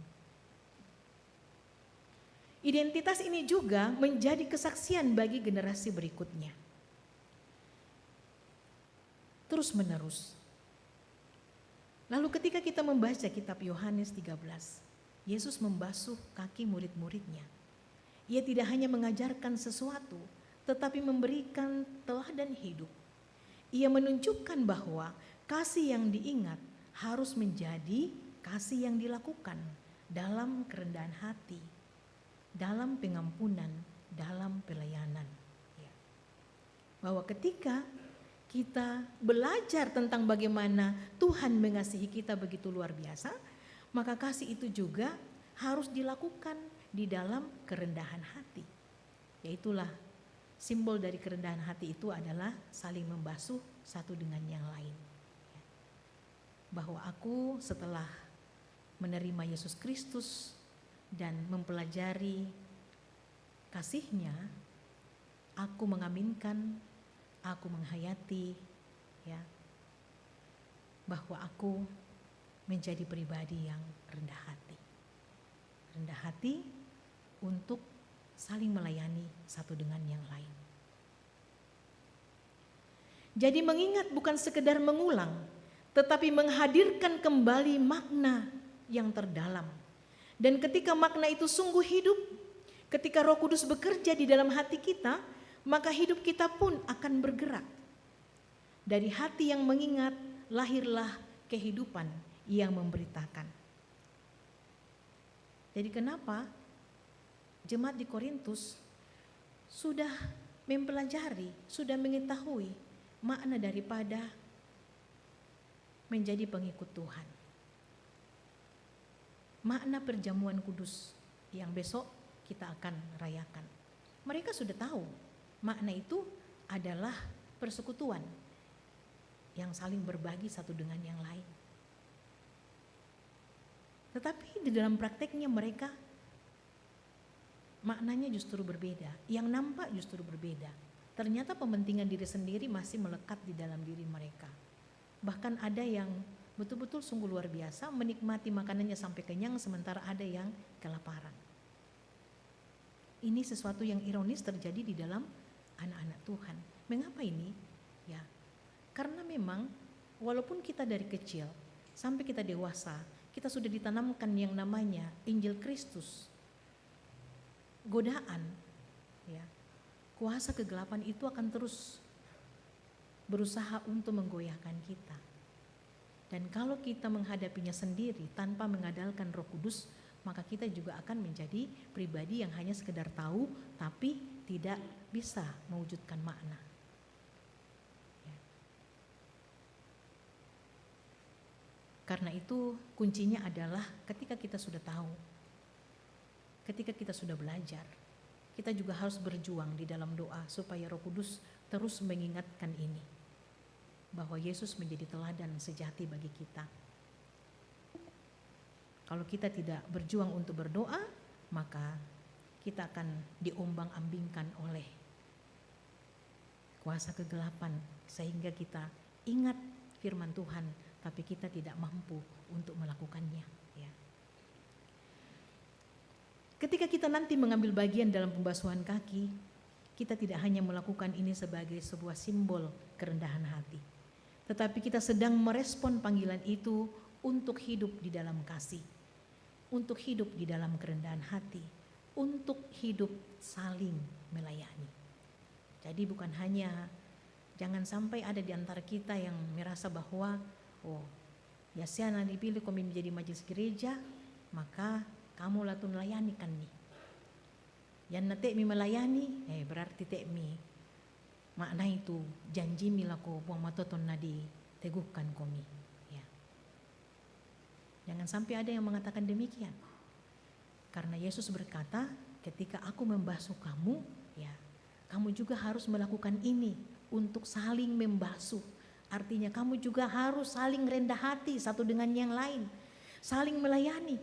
Identitas ini juga menjadi kesaksian bagi generasi berikutnya. Terus menerus. Lalu ketika kita membaca kitab Yohanes 13, Yesus membasuh kaki murid-muridnya. Ia tidak hanya mengajarkan sesuatu, tetapi memberikan teladan hidup. Ia menunjukkan bahwa kasih yang diingat harus menjadi kasih yang dilakukan dalam kerendahan hati, dalam pengampunan, dalam pelayanan. Ya. Bahwa ketika kita belajar tentang bagaimana Tuhan mengasihi kita begitu luar biasa, maka kasih itu juga harus dilakukan di dalam kerendahan hati. Yaitulah simbol dari kerendahan hati itu adalah saling membasuh satu dengan yang lain. Bahwa aku setelah menerima Yesus Kristus dan mempelajari kasih-Nya, aku mengaminkan, aku menghayati, ya, bahwa aku menjadi pribadi yang rendah hati. Rendah hati untuk saling melayani satu dengan yang lain. Jadi mengingat bukan sekedar mengulang, tetapi menghadirkan kembali makna yang terdalam. Dan ketika makna itu sungguh hidup, ketika Roh Kudus bekerja di dalam hati kita, maka hidup kita pun akan bergerak. Dari hati yang mengingat, lahirlah kehidupan yang memberitakan. Jadi kenapa jemaat di Korintus sudah mempelajari, sudah mengetahui makna daripada menjadi pengikut Tuhan. Makna perjamuan kudus yang besok kita akan rayakan. Mereka sudah tahu makna itu adalah persekutuan yang saling berbagi satu dengan yang lain. Tetapi di dalam prakteknya mereka maknanya justru berbeda, yang nampak justru berbeda. Ternyata pementingan diri sendiri masih melekat di dalam diri mereka. Bahkan ada yang betul-betul sungguh luar biasa menikmati makanannya sampai kenyang, sementara ada yang kelaparan. Ini sesuatu yang ironis terjadi di dalam anak-anak Tuhan. Mengapa ini? Ya, karena memang walaupun kita dari kecil sampai kita dewasa, kita sudah ditanamkan yang namanya Injil Kristus. Godaan, ya, kuasa kegelapan itu akan terus berusaha untuk menggoyahkan kita. Dan kalau kita menghadapinya sendiri tanpa mengandalkan Roh Kudus, maka kita juga akan menjadi pribadi yang hanya sekedar tahu tapi tidak bisa mewujudkan makna. Ya. Karena itu kuncinya adalah ketika kita sudah tahu, ketika kita sudah belajar, kita juga harus berjuang di dalam doa supaya Roh Kudus terus mengingatkan ini, bahwa Yesus menjadi teladan sejati bagi kita. Kalau kita tidak berjuang untuk berdoa, maka kita akan diombang-ambingkan oleh kuasa kegelapan, sehingga kita ingat firman Tuhan, tapi kita tidak mampu untuk melakukannya. Ya. Ketika kita nanti mengambil bagian dalam pembasuhan kaki, kita tidak hanya melakukan ini sebagai sebuah simbol kerendahan hati, tetapi kita sedang merespon panggilan itu untuk hidup di dalam kasih, untuk hidup di dalam kerendahan hati, untuk hidup saling melayani. Jadi bukan hanya, jangan sampai ada di antara kita yang merasa bahwa ya siana dipilih kami menjadi majelis gereja, maka kamu latun layani kan nih. Yang nate mi melayani, berarti tek mi makna itu janji milako buang matoton nadi teguhkan komi. Ya. Jangan sampai ada yang mengatakan demikian. Karena Yesus berkata, ketika aku membasuh kamu, ya, kamu juga harus melakukan ini untuk saling membasuh. Artinya kamu juga harus saling rendah hati satu dengan yang lain, saling melayani.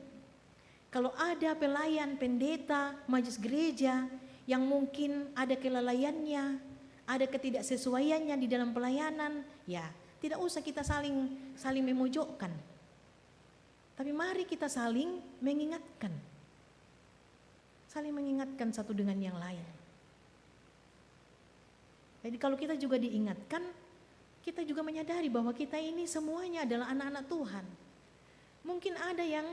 Kalau ada pelayan, pendeta, majelis gereja yang mungkin ada kelalaiannya, ada ketidaksesuaiannya di dalam pelayanan, ya tidak usah kita saling memojokkan. Tapi mari kita saling mengingatkan. Saling mengingatkan satu dengan yang lain. Jadi kalau kita juga diingatkan, kita juga menyadari bahwa kita ini semuanya adalah anak-anak Tuhan. Mungkin ada yang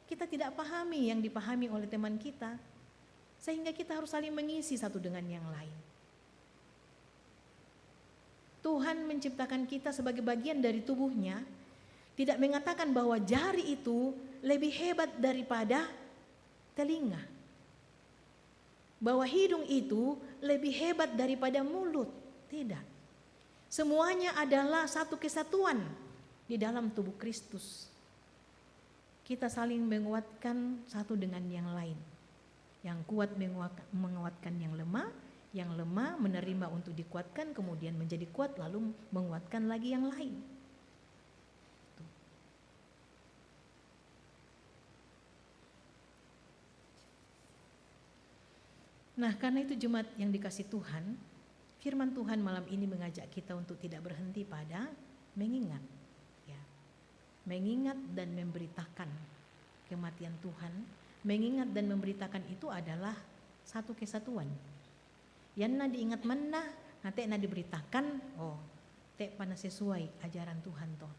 kita tidak pahami yang dipahami oleh teman kita, sehingga kita harus saling mengisi satu dengan yang lain. Tuhan menciptakan kita sebagai bagian dari tubuhnya, tidak mengatakan bahwa jari itu lebih hebat daripada telinga, bahwa hidung itu lebih hebat daripada mulut. Tidak. Semuanya adalah satu kesatuan di dalam tubuh Kristus. Kita saling menguatkan satu dengan yang lain. Yang kuat menguatkan yang lemah menerima untuk dikuatkan, kemudian menjadi kuat lalu menguatkan lagi yang lain. Nah, karena itu jemaat yang dikasih Tuhan, firman Tuhan malam ini mengajak kita untuk tidak berhenti pada mengingat. Mengingat dan memberitakan kematian Tuhan. Mengingat dan memberitakan itu adalah satu kesatuan. Yang na diingat mana, nanti na diberitakan, tek pana sesuai ajaran Tuhan toh.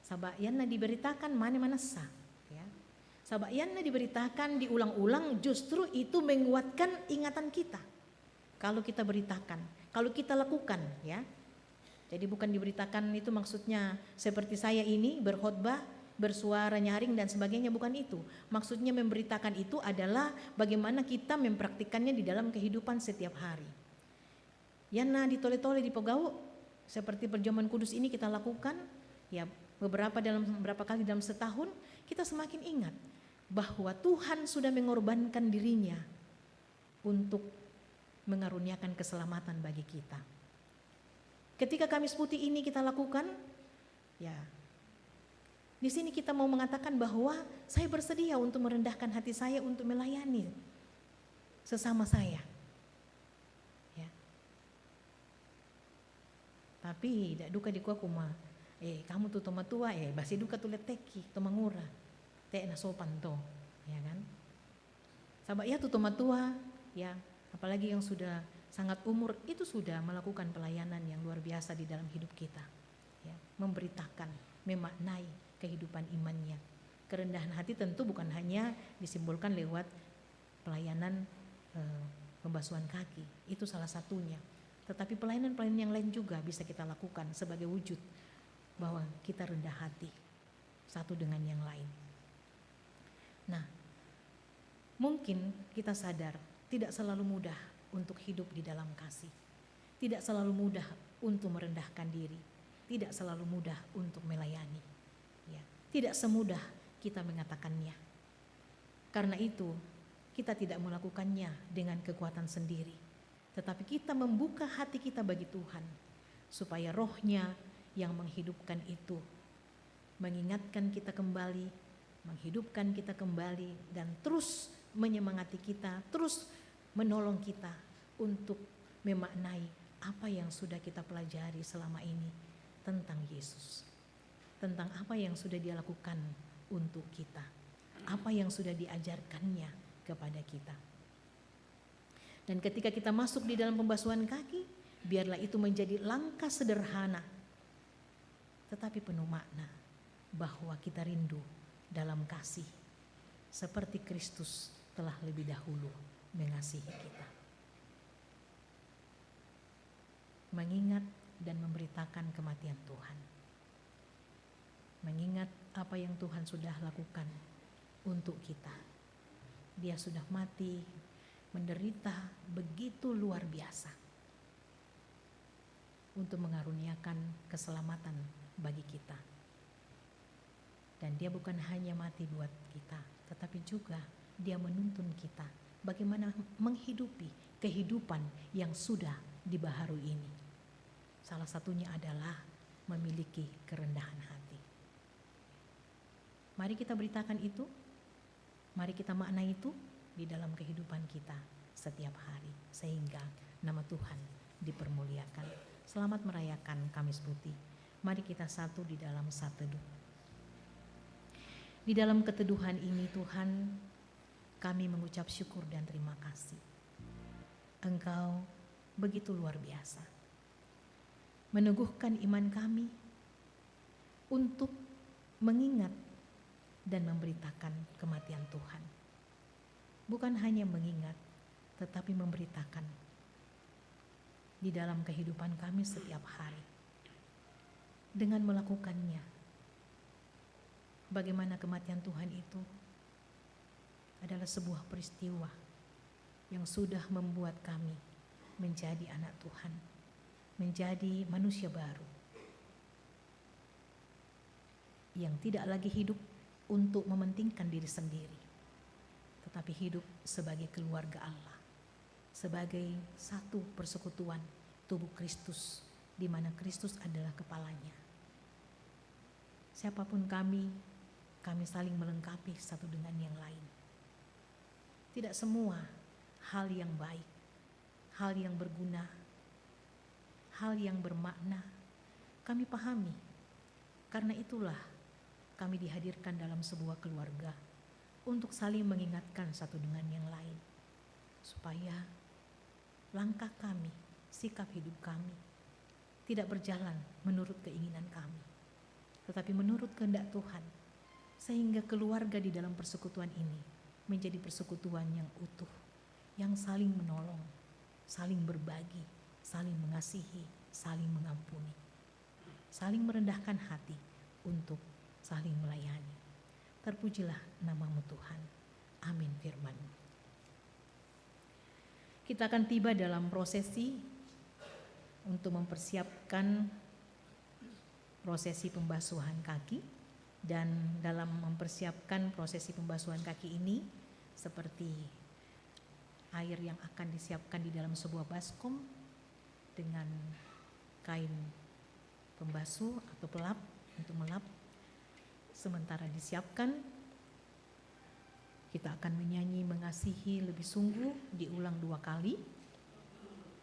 Sabak yang na diberitakan mana sah. Ya. Sabak yang na diberitakan diulang-ulang, justru itu menguatkan ingatan kita. Kalau kita beritakan, kalau kita lakukan, ya. Jadi bukan diberitakan itu maksudnya seperti saya ini berkhotbah, bersuara nyaring dan sebagainya, bukan itu. Maksudnya memberitakan itu adalah bagaimana kita mempraktikannya di dalam kehidupan setiap hari. Yana ditole-tole di pegawai seperti perjamuan kudus ini kita lakukan, ya beberapa kali dalam setahun, kita semakin ingat bahwa Tuhan sudah mengorbankan dirinya untuk mengaruniakan keselamatan bagi kita. Ketika Kamis Putih ini kita lakukan, ya Di sini kita mau mengatakan bahwa saya bersedia untuk merendahkan hati saya untuk melayani sesama saya. Ya. Tapi tidak duka di kuaku mah, kamu tuh toma tua, basi duka tuh leteki, toma ngura, na sopan to, ya kan? Sabak ya tuh toma tua, ya, apalagi yang sudah sangat umur itu sudah melakukan pelayanan yang luar biasa di dalam hidup kita, ya, memberitakan, memaknai kehidupan imannya. Kerendahan hati tentu bukan hanya disimbolkan lewat pelayanan pembasuhan kaki, itu salah satunya. Tetapi pelayanan-pelayanan yang lain juga bisa kita lakukan sebagai wujud bahwa kita rendah hati satu dengan yang lain. Nah, mungkin kita sadar tidak selalu mudah untuk hidup di dalam kasih. Tidak selalu mudah untuk merendahkan diri. Tidak selalu mudah untuk melayani. Ya, tidak semudah kita mengatakannya. Karena itu, kita tidak melakukannya dengan kekuatan sendiri. Tetapi kita membuka hati kita bagi Tuhan. Supaya rohnya yang menghidupkan itu mengingatkan kita kembali, menghidupkan kita kembali, dan terus menyemangati kita, terus menolong kita untuk memaknai apa yang sudah kita pelajari selama ini tentang Yesus, tentang apa yang sudah Dia lakukan untuk kita, apa yang sudah diajarkannya kepada kita. Dan ketika kita masuk di dalam pembasuhan kaki, biarlah itu menjadi langkah sederhana tetapi penuh makna, bahwa kita rindu dalam kasih seperti Kristus telah lebih dahulu mengasihi kita. Mengingat dan memberitakan kematian Tuhan. Mengingat apa yang Tuhan sudah lakukan untuk kita. Dia sudah mati, menderita begitu luar biasa untuk mengaruniakan keselamatan bagi kita. Dan Dia bukan hanya mati buat kita, tetapi juga Dia menuntun kita bagaimana menghidupi kehidupan yang sudah dibaharui ini. Salah satunya adalah memiliki kerendahan hati. Mari kita beritakan itu, mari kita maknai itu di dalam kehidupan kita setiap hari, sehingga nama Tuhan dipermuliakan. Selamat merayakan Kamis Putih. Mari kita satu di dalam satu teduh. Di dalam keteduhan ini Tuhan, kami mengucap syukur dan terima kasih. Engkau begitu luar biasa. Meneguhkan iman kami untuk mengingat dan memberitakan kematian Tuhan. Bukan hanya mengingat, tetapi memberitakan di dalam kehidupan kami setiap hari. Dengan melakukannya, bagaimana kematian Tuhan itu adalah sebuah peristiwa yang sudah membuat kami menjadi anak Tuhan, menjadi manusia baru yang tidak lagi hidup untuk mementingkan diri sendiri, tetapi hidup sebagai keluarga Allah, sebagai satu persekutuan tubuh Kristus, di mana Kristus adalah kepalanya. Siapapun kami saling melengkapi satu dengan yang lain. Tidak semua hal yang baik, hal yang berguna, hal yang bermakna kami pahami. Karena itulah kami dihadirkan dalam sebuah keluarga untuk saling mengingatkan satu dengan yang lain, supaya langkah kami, sikap hidup kami tidak berjalan menurut keinginan kami, tetapi menurut kehendak Tuhan, sehingga keluarga di dalam persekutuan ini menjadi persekutuan yang utuh, yang saling menolong, saling berbagi, saling mengasihi, saling mengampuni, saling merendahkan hati untuk saling melayani. Terpujilah nama-Mu Tuhan. Amin firman-Mu. Kita akan tiba dalam prosesi untuk mempersiapkan prosesi pembasuhan kaki, dan dalam mempersiapkan prosesi pembasuhan kaki ini seperti air yang akan disiapkan di dalam sebuah baskom dengan kain pembasuh atau pelap untuk melap. sementara disiapkan, kita akan menyanyi mengasihi lebih sungguh diulang 2 kali.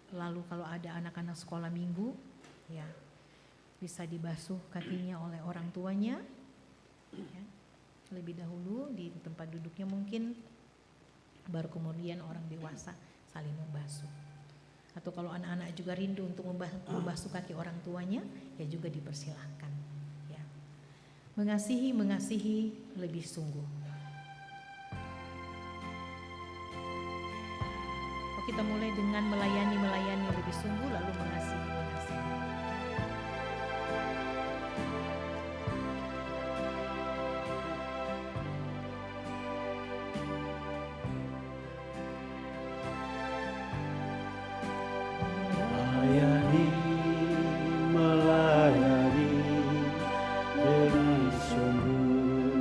Lalu kalau ada anak-anak sekolah minggu, ya bisa dibasuh kakinya oleh orang tuanya, ya, lebih dahulu di tempat duduknya mungkin, baru kemudian orang dewasa saling membasuh. Atau kalau anak-anak juga rindu untuk membasuh kaki orang tuanya, ya juga dipersilahkan. Ya. Mengasihi lebih sungguh. Kita mulai dengan melayani lebih sungguh, lalu mengasihi. Melayani dengan sungguh,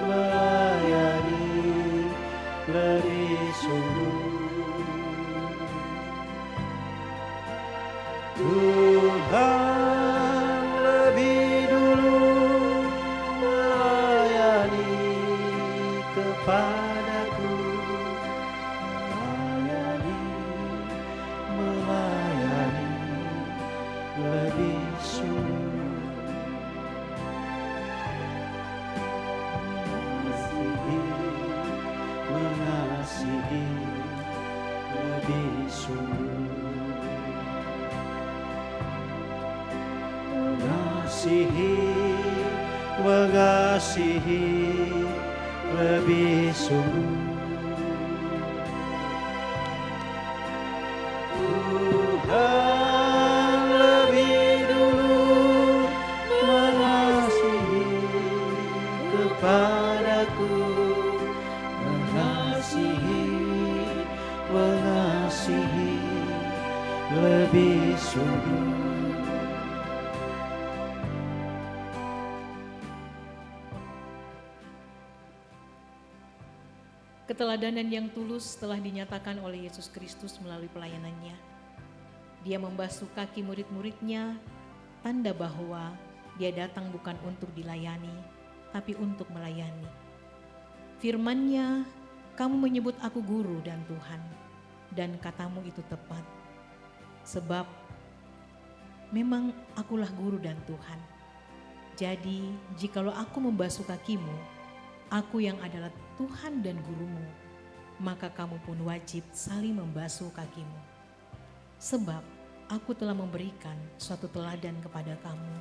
melayani lebih sungguh. Tuhan lebih dulu melayani kepadaku, melayani lebih sungguh. Mengasihi lebih sungguh, mengasihi lebih sungguh. Tuhan lebih dulu mengasihi kepadaku, mengasihi lebih sungguh. Keteladanan yang tulus telah dinyatakan oleh Yesus Kristus melalui pelayanannya. Dia membasuh kaki murid-muridnya, tanda bahwa dia datang bukan untuk dilayani, tapi untuk melayani. Firman-Nya, kamu menyebut aku guru dan Tuhan, dan katamu itu tepat. Sebab memang akulah guru dan Tuhan. Jadi jikalau aku membasuh kakimu, aku yang adalah Tuhan dan gurumu, maka kamu pun wajib saling membasuh kakimu. Sebab aku telah memberikan suatu teladan kepada kamu,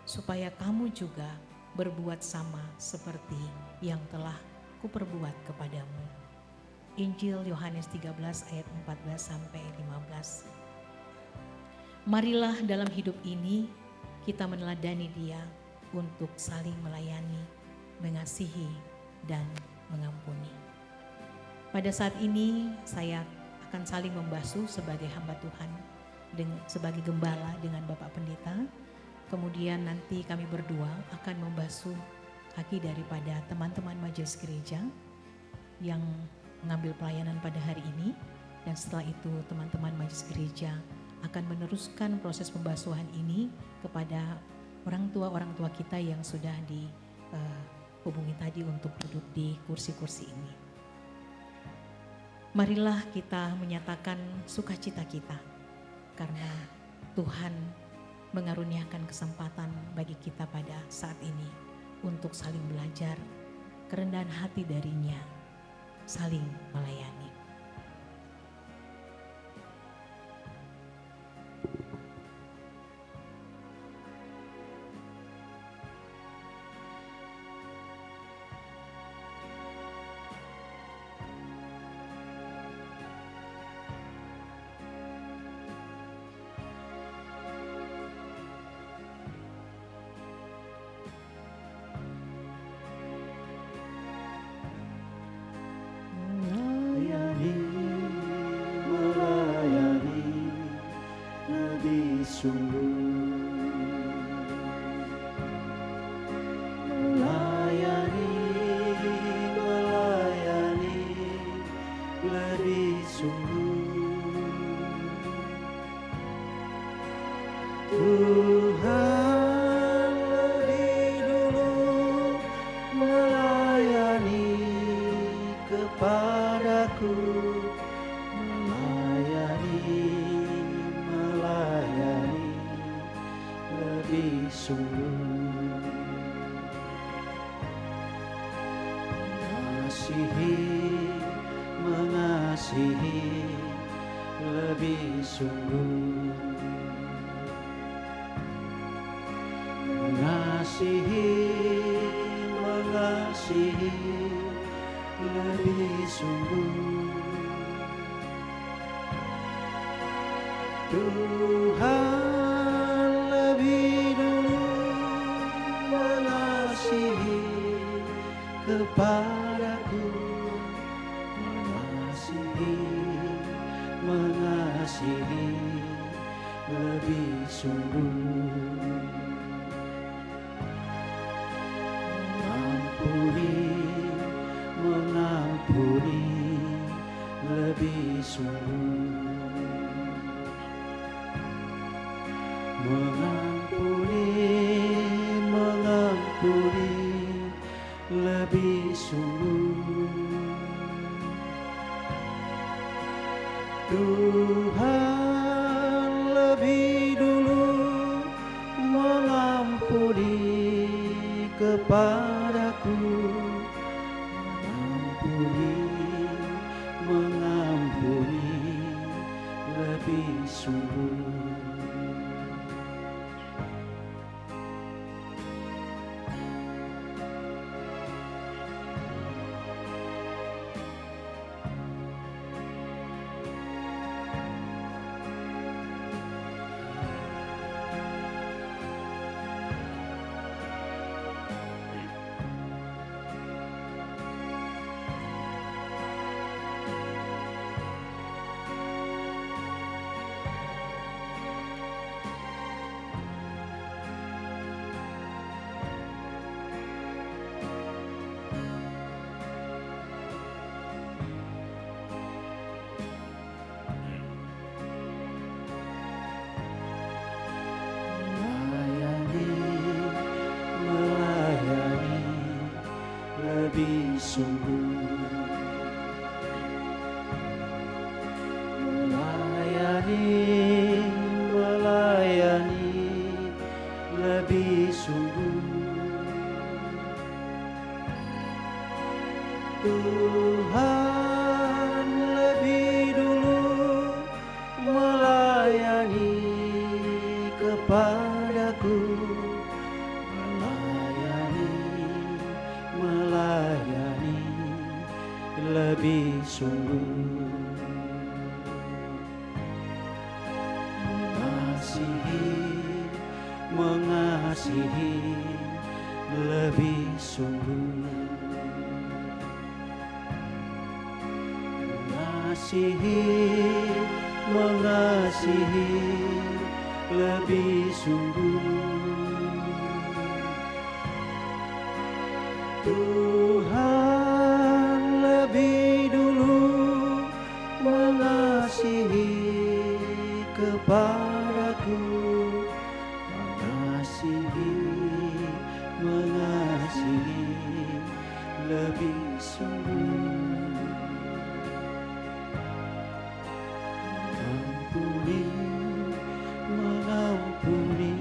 supaya kamu juga berbuat sama seperti yang telah kuperbuat kepadamu. Injil Yohanes 13 ayat 14 sampai 15. Marilah dalam hidup ini kita meneladani Dia untuk saling melayani, mengasihi, dan mengampuni. Pada saat ini saya akan saling membasuh sebagai hamba Tuhan, sebagai gembala dengan Bapak Pendeta. Kemudian nanti kami berdua akan membasuh kaki daripada teman-teman majelis gereja yang mengambil pelayanan pada hari ini. Dan setelah itu teman-teman majelis gereja akan meneruskan proses pembasuhan ini kepada orang tua kita yang sudah dihubungi tadi untuk duduk di kursi-kursi ini. Marilah kita menyatakan sukacita kita karena Tuhan mengaruniakan kesempatan bagi kita pada saat ini untuk saling belajar kerendahan hati darinya, saling melayani. lebih sungguh. Mengasihi lebih sungguh. Mengasihi lebih sungguh. Tuhan lebih dulu mengasihi kepadaku, mengasihi lebih sungguh. Mengampuni lebih sungguh. Mengampuni lebih sungguh. Tuhan lebih dulu mengampuni kepadaku, mengampuni lebih sungguh. Melayani lebih sungguh. Melayani lebih sungguh. Tuhan lebih dulu melayani kepadaku, melayani lebih sungguh. Mengasihi lebih sungguh. Mengasihi lebih sungguh. Tuhan lebih dulu mengasihi kepadaku, mengasihi lebih sungguh. Mengampuni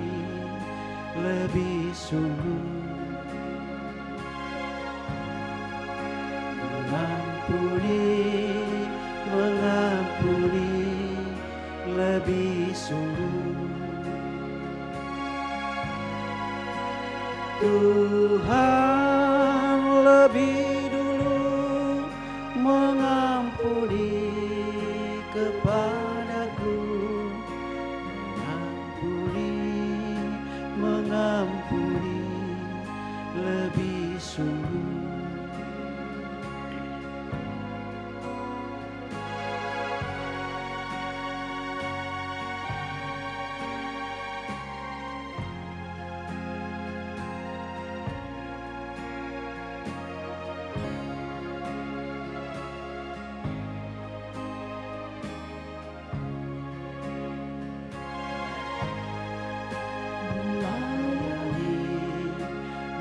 lebih sungguh. Mengampuni lebih sungguh. Tuhan lebih dulu mengampuni kepadaku, mengampuni lebih sungguh.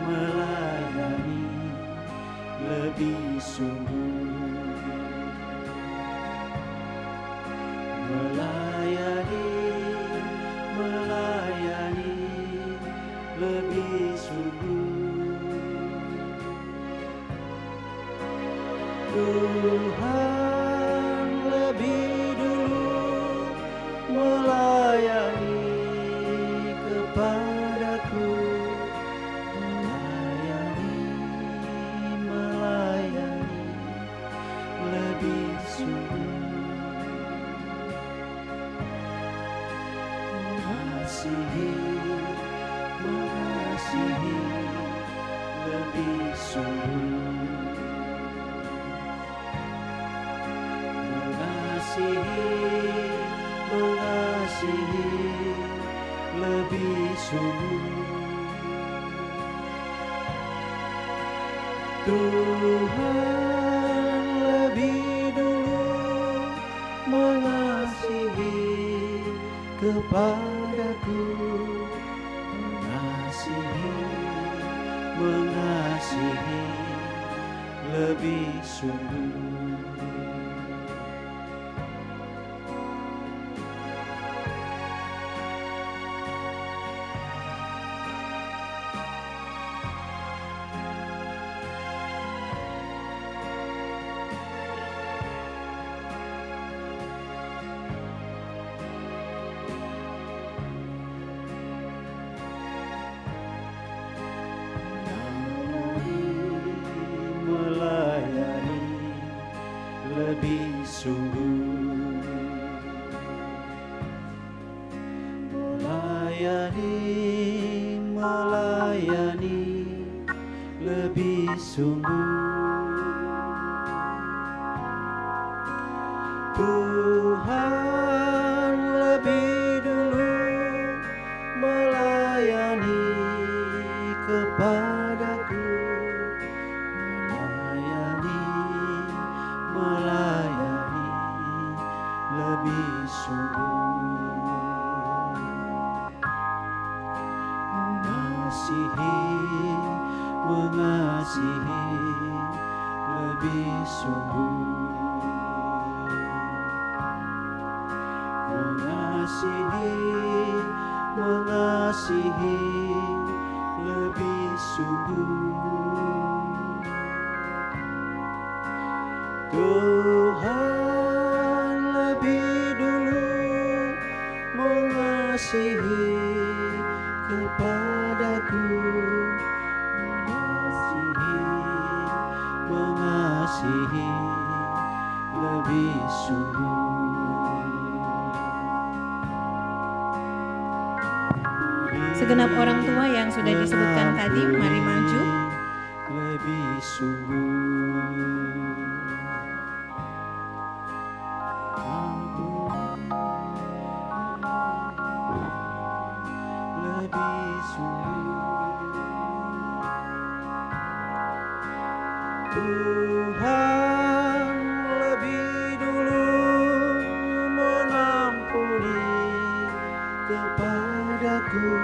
Melayani lebih sungguh. Melayani lebih sungguh. Tuhan lebih dulu melayani kepadaku, melayani lebih sungguh. Mengasihi lebih sungguh. Mengasihi lebih sungguh. Tuhan lebih dulu mengasihi kepadaku, mengasihi lebih sungguh. Melayani lebih sungguh. Melayani lebih sungguh. Tuhan lebih dulu melayani kepadaku, melayani lebih sungguh. Mengasihi lebih sungguh. Mengasihi lebih sungguh. Tuhan lebih dulu mengasihi kepadaku, mengasihi lebih sungguh. Segenap orang tua yang sudah disebutkan tadi, mari maju. Lebih sungguh. Lebih sungguh. Tuhan lebih dulu mengampuni kepadaku,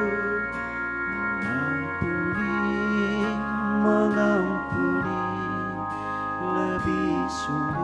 mengampuni lebih sungguh.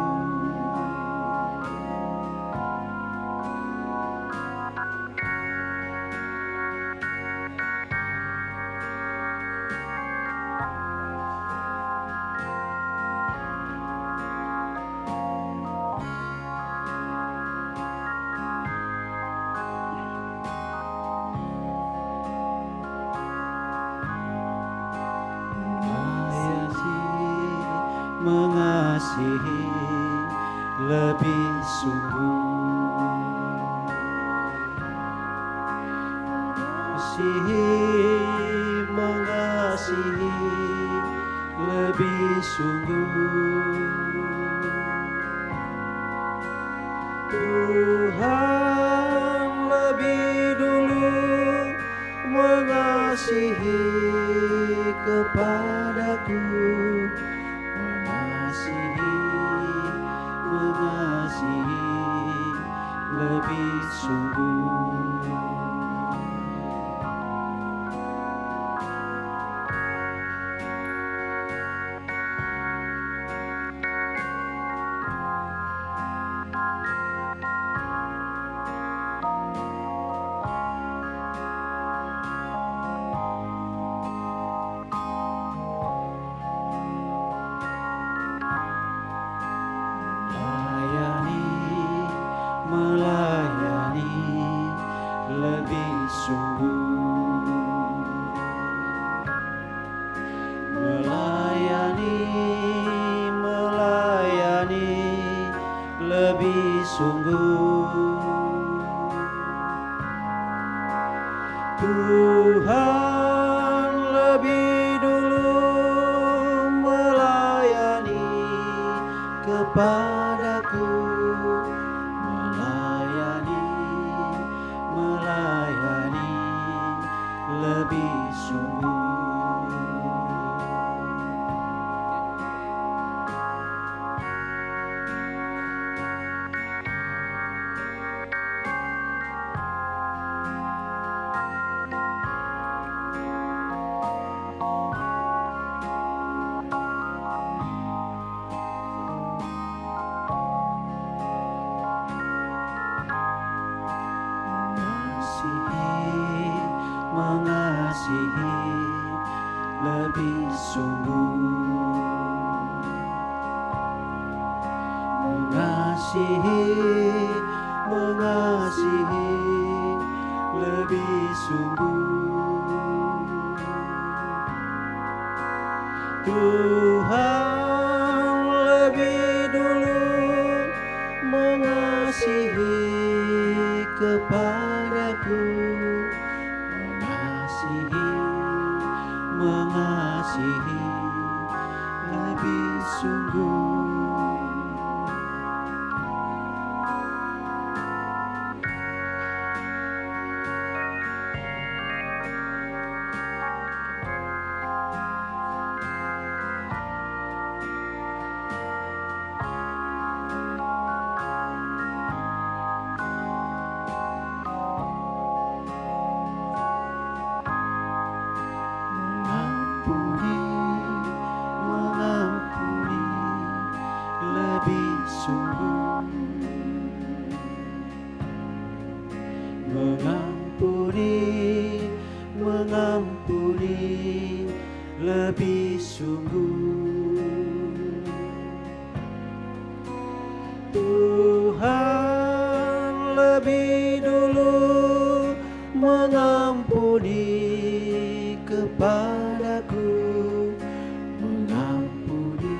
Mengasihi lebih sungguh. Mengasihi lebih sungguh. Tuhan lebih dulu mengasihi kepadaku, mengasihi lebih sungguh. kepadaku, melayani lebih sungguh. Mengasihi lebih sungguh, mengasihi lebih sungguh. Tuhan lebih dulu mengasihi kepadaku, mengasihi lebih sungguh. Mengampuni lebih sungguh. Tuhan lebih dulu mengampuni kepadaku, mengampuni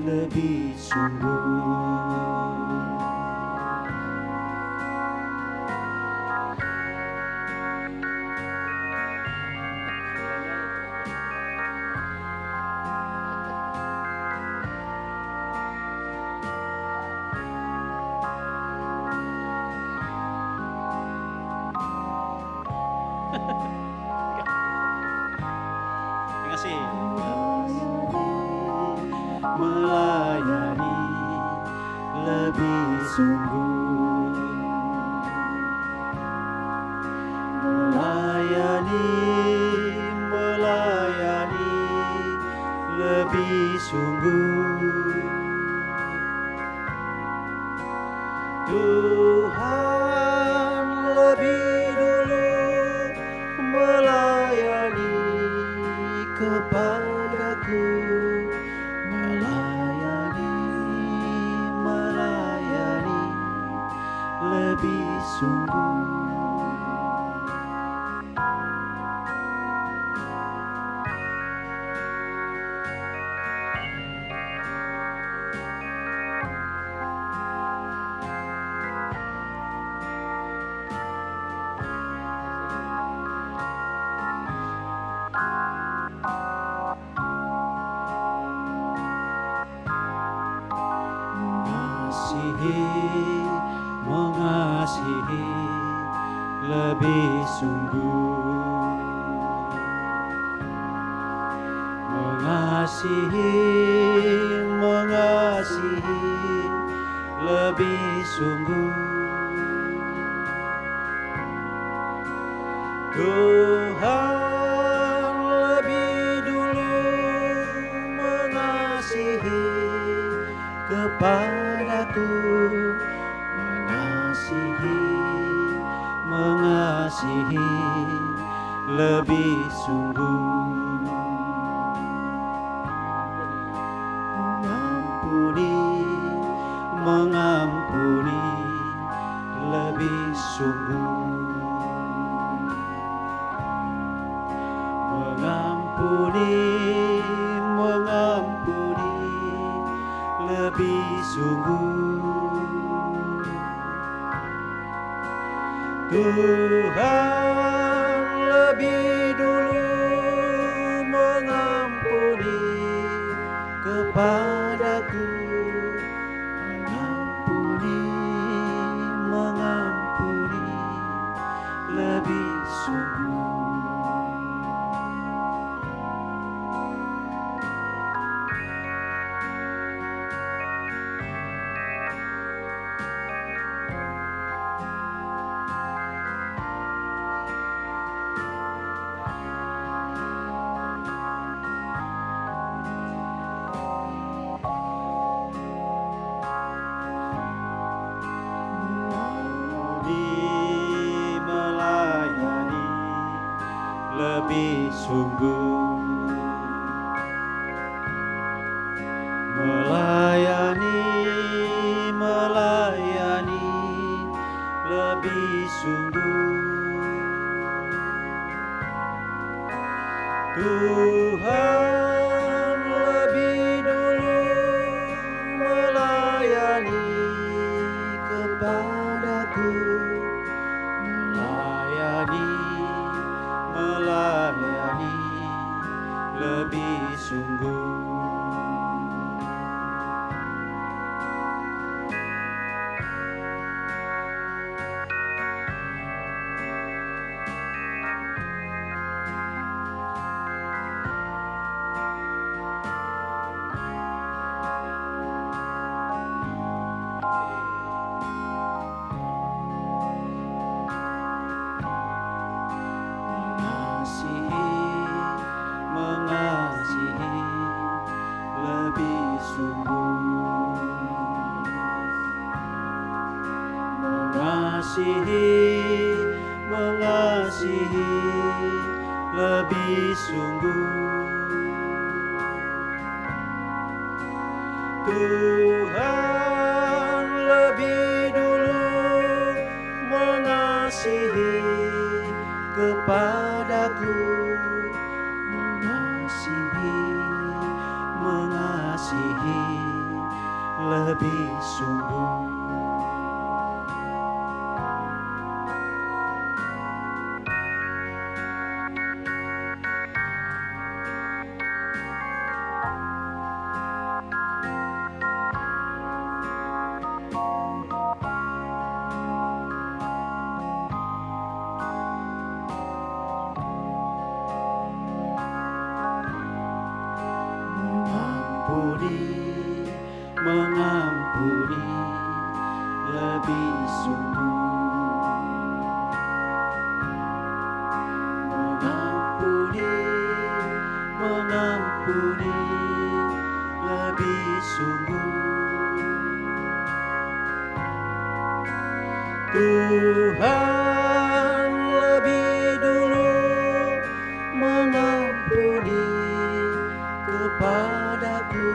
lebih sungguh. Terima kasih. Melayani lebih sungguh, melayani lebih sungguh. Tuhan lebih dulu melayani kepadaku, melayani lebih sungguh. Mengasihi lebih sungguh, mengasihi lebih sungguh. Tuhan lebih dulu mengasihi kepadaku, mengasihi lebih sungguh. Mengampuni lebih sungguh. Mengampuni lebih sungguh. Tuhan lebih dulu mengampuni sungguh. Melayani lebih sungguh, melayani, melayani lebih sungguh. Tuhan lebih dulu melayani kepadaku, melayani, melayani lebih sungguh. Mengasihi, mengasihi lebih sungguh, mengasihi, mengasihi lebih sungguh. Tuhan lebih dulu mengasihi kepadaku, mengasihi, mengasihi lebih sungguh. Mengampuni lebih sungguh, mengampuni, mengampuni lebih sungguh. Tuhan lebih dulu mengampuni kepadaku,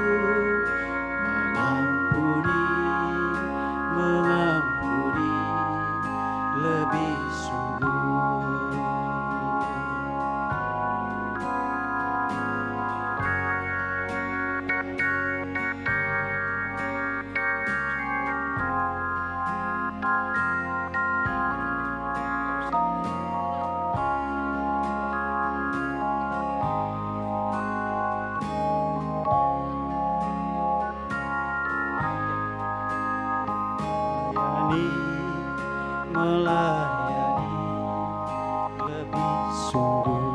mengampuni, mengampuni lebih sungguh. Melayani lebih sungguh,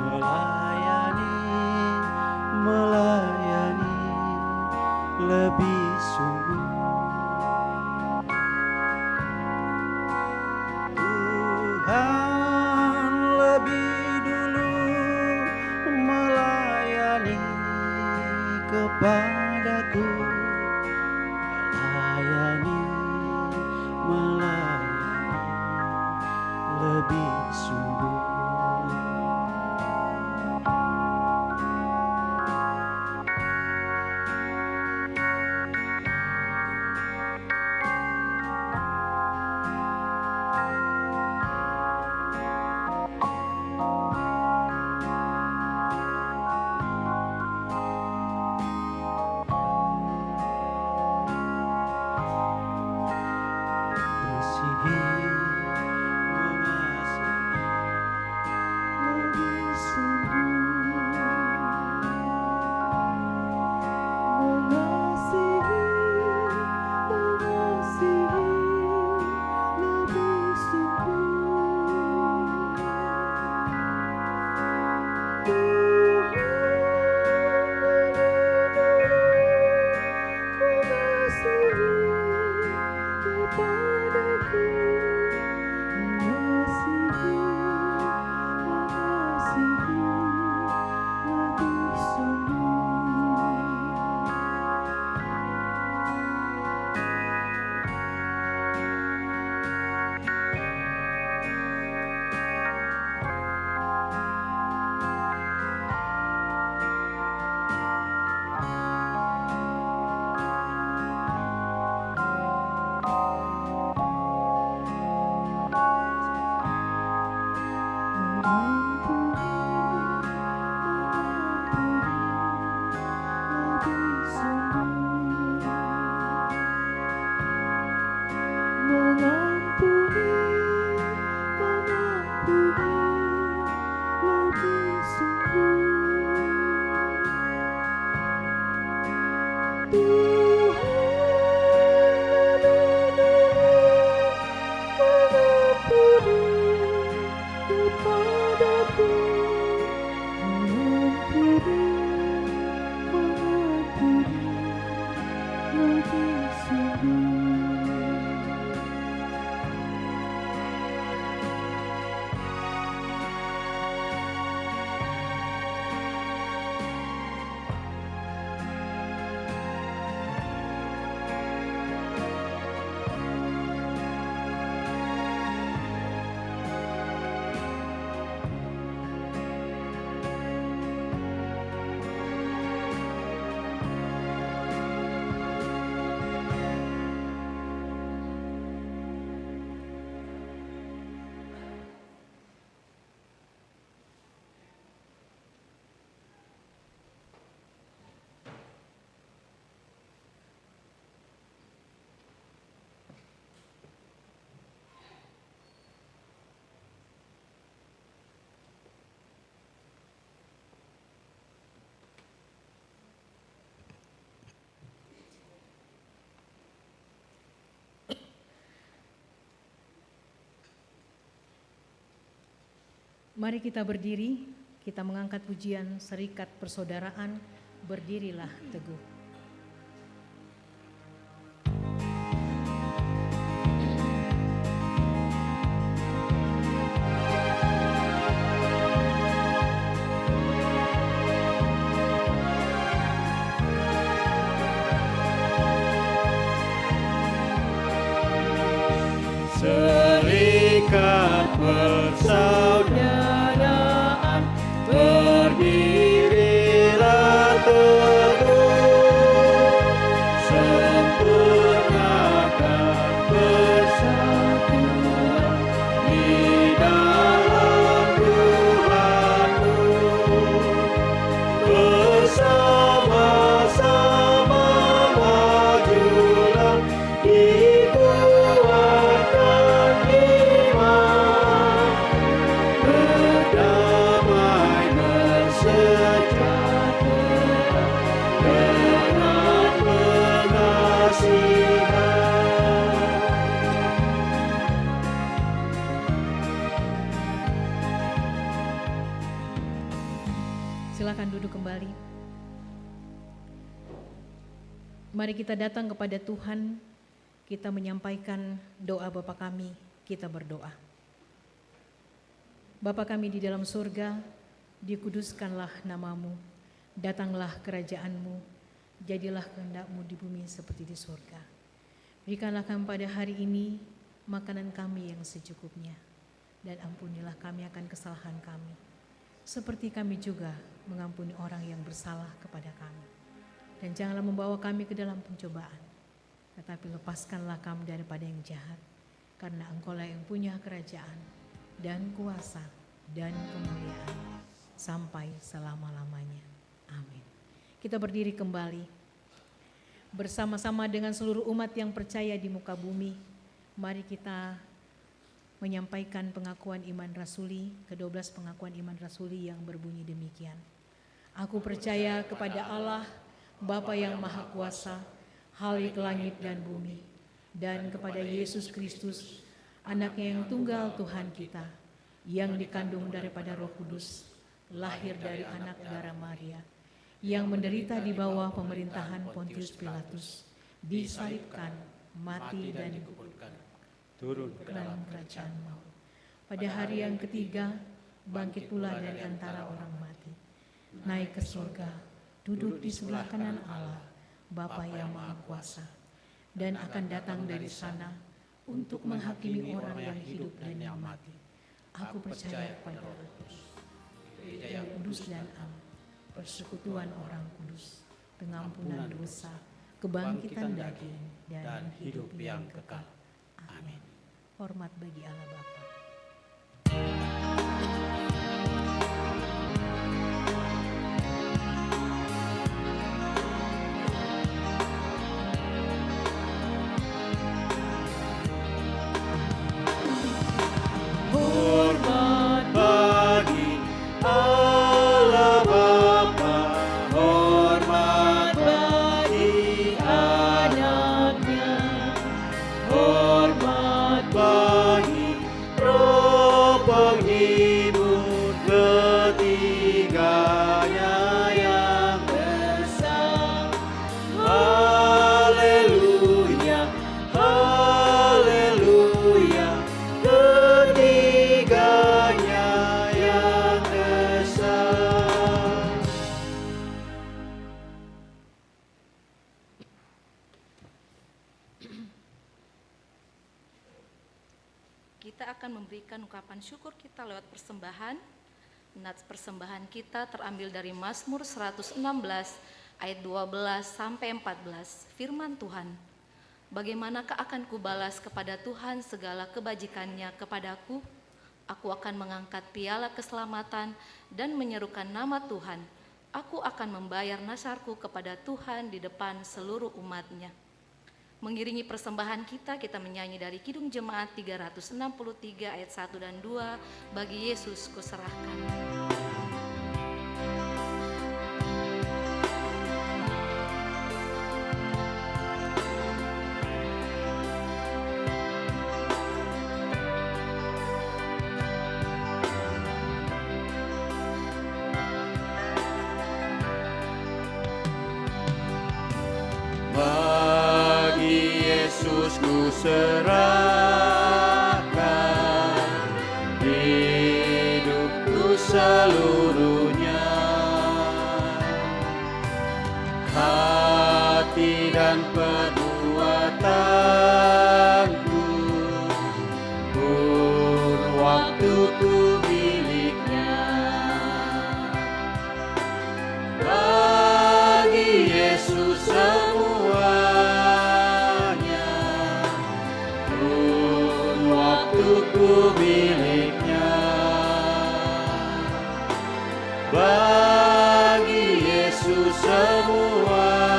melayani, melayani lebih sungguh. Tuhan lebih dulu melayani kepadaku, melayani, melayani lebih sungguh. Mengasihi, Mari kita berdiri, kita mengangkat pujian Serikat Persaudaraan, berdirilah teguh. Serikat persaudaraan, berdirilah teguh, sempurnakan persatuan di dalam Tuhanmu, bersama-sama majulah dikuatkan iman, berdamai bersejahtera dengan pengasihan. Silakan duduk kembali. Mari kita datang kepada Tuhan, kita menyampaikan doa Bapa kami, kita berdoa. Bapa kami di dalam surga, dikuduskanlah namamu, datanglah kerajaanmu, jadilah kehendak-mu di bumi seperti di surga. Berikanlah kami pada hari ini makanan kami yang secukupnya, dan ampunilah kami akan kesalahan kami, seperti kami juga mengampuni orang yang bersalah kepada kami. Dan janganlah membawa kami ke dalam pencobaan, tetapi lepaskanlah kami daripada yang jahat, karena Engkau-lah yang punya kerajaan dan kuasa dan kemuliaan sampai selama-lamanya. Amin. Kita berdiri kembali bersama-sama dengan seluruh umat yang percaya di muka bumi. Mari kita menyampaikan pengakuan iman rasuli, ke-12 pengakuan iman rasuli yang berbunyi demikian. Aku percaya kepada Allah, Bapa yang Maha Kuasa, Khalik langit dan bumi, dan kepada Yesus Kristus, Anaknya yang tunggal Tuhan kita, yang dikandung daripada Roh Kudus, lahir dari anak darah Maria, yang menderita di bawah pemerintahan Pontius Pilatus, disalibkan, mati dan dikuburkan, turun ke dalam kerajaan maut. Pada hari yang ketiga, bangkit pula dari antara orang mati, naik ke surga, duduk di sebelah kanan Allah, Bapa yang Maha Kuasa, dan akan datang dari sana untuk menghakimi orang yang hidup dan yang mati. Aku percaya kepada gereja yang kudus dan am, persekutuan orang kudus, pengampunan dosa, kebangkitan daging, dan hidup yang kekal. Amin. Hormat bagi Allah Bapa. Hormat bagi Allah Bapa, hormat bagi anaknya, hormat bagi Roh penghibur ketiganya yang esa. Haleluya, haleluya, ketiganya yang esa. Kita akan memberikan ungkapan syukur kita lewat persembahan. Nats persembahan kita terambil dari Mazmur 116 ayat 12 sampai 14. Firman Tuhan, bagaimanakah akan kubalas kepada Tuhan segala kebajikannya kepadaku? Aku akan mengangkat piala keselamatan dan menyerukan nama Tuhan. Aku akan membayar nasarku kepada Tuhan di depan seluruh umatnya. Mengiringi persembahan kita menyanyi dari Kidung Jemaat 363 ayat 1 dan 2, bagi Yesus kuserahkan. Bagi Yesus ku serahkan hidupku seluruhnya, hati dan perbuatanku, pun waktuku miliknya. Bagi Yesus semuanya, pun waktuku miliknya. Bagi Yesus semuanya,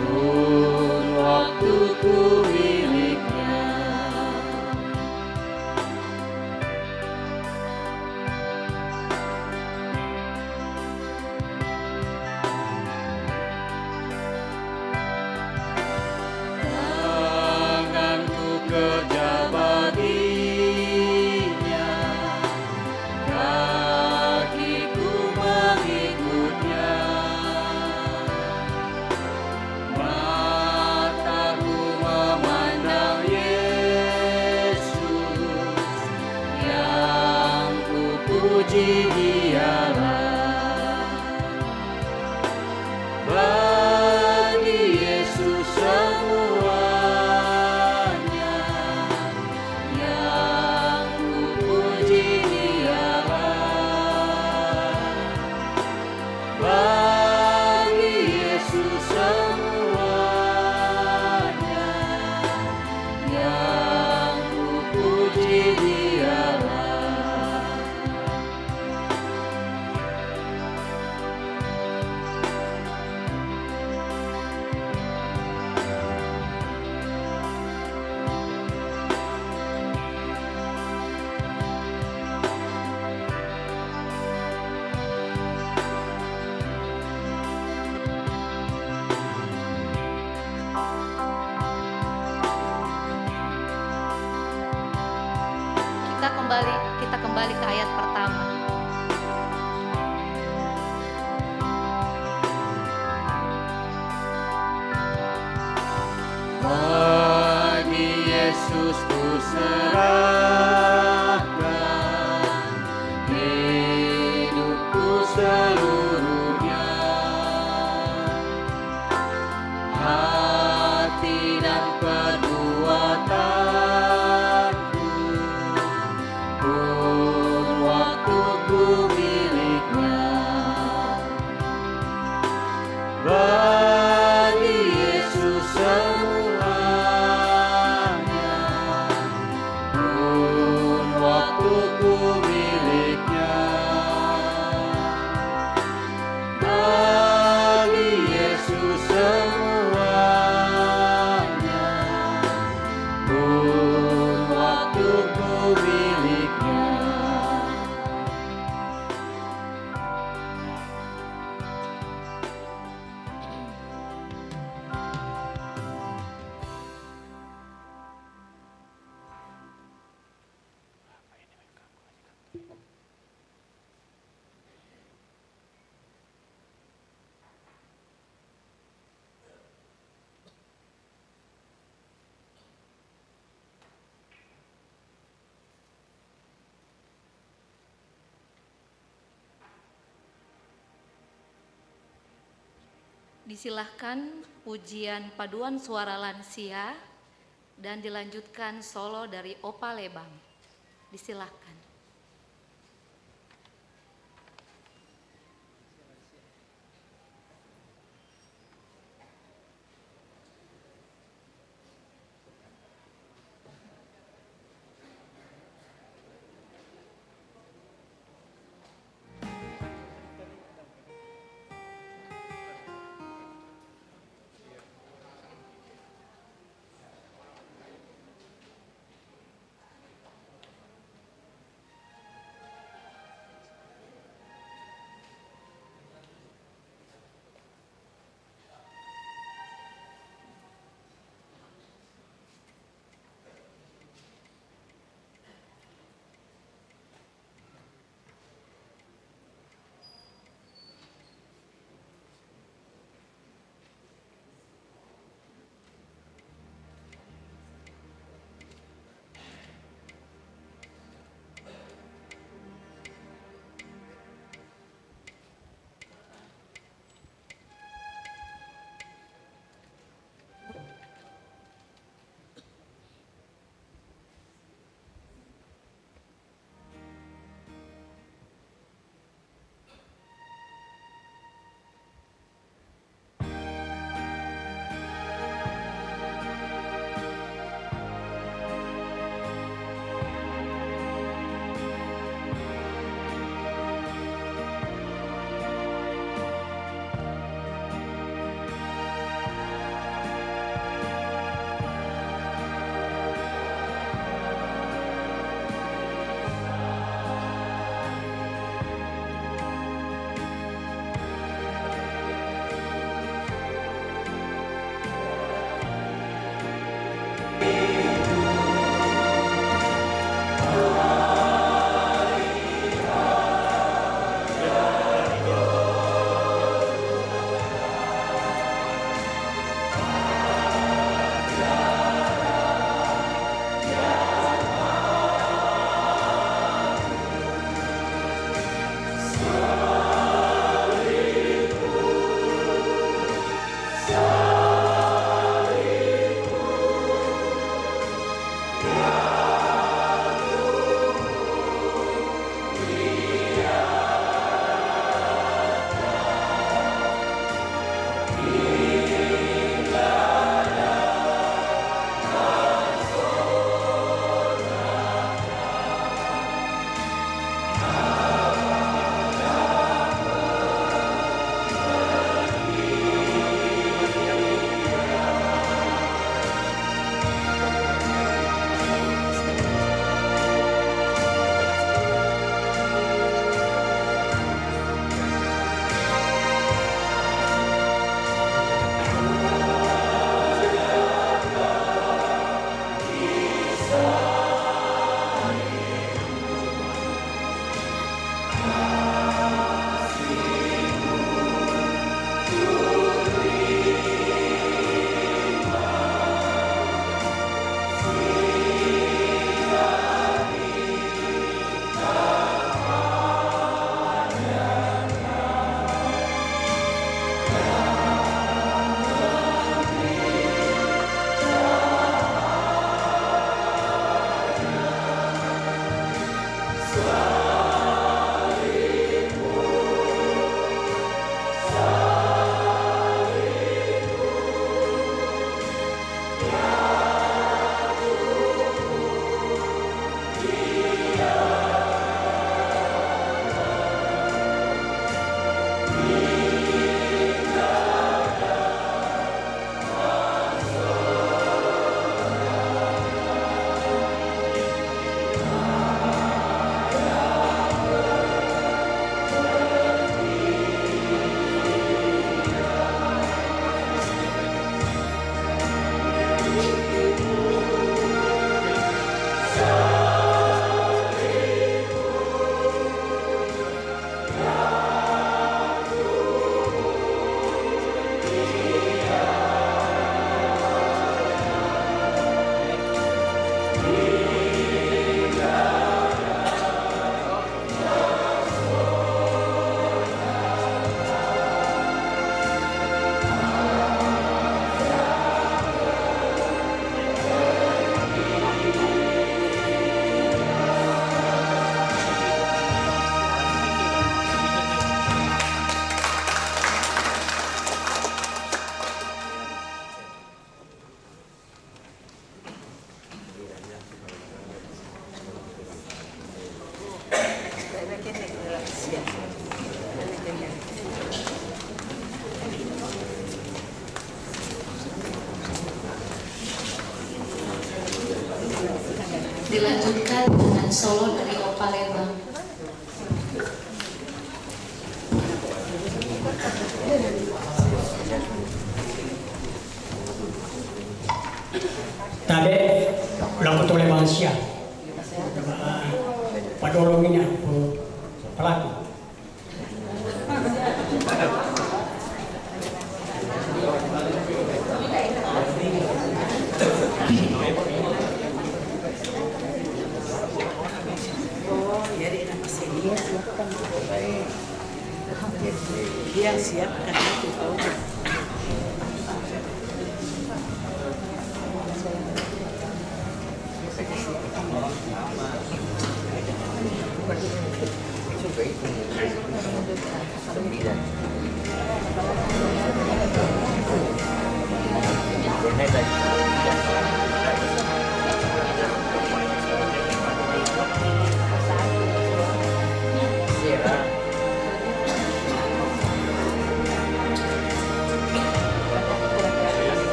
pun waktuku miliknya. Tanganku kerja baginya, kakiku mengikutnya, mataku memandang Yesus, yang ku puji Dialah. Bagi Yesus semuanya, yang ku puji Dialah. Bagi Yesus semuanya, yang ku puji Dialah. Kita kembali ke ayat pertama. Bagi serahkan hidupku seluruhnya, hati dan perbuatanku pun waktuku miliknya. Bagi Yesus semuanya, pun waktuku miliknya. Bagi Yesus semuanya, pun waktuku miliknya. Disilahkan pujian paduan suara lansia dan dilanjutkan solo dari Opa Lebang. Disilahkan. Dilanjutkan dengan solo dari Opa Lebang. Tadi lakukan oleh manusia, padolongnya pelaku. Dia siapkan itu tahu.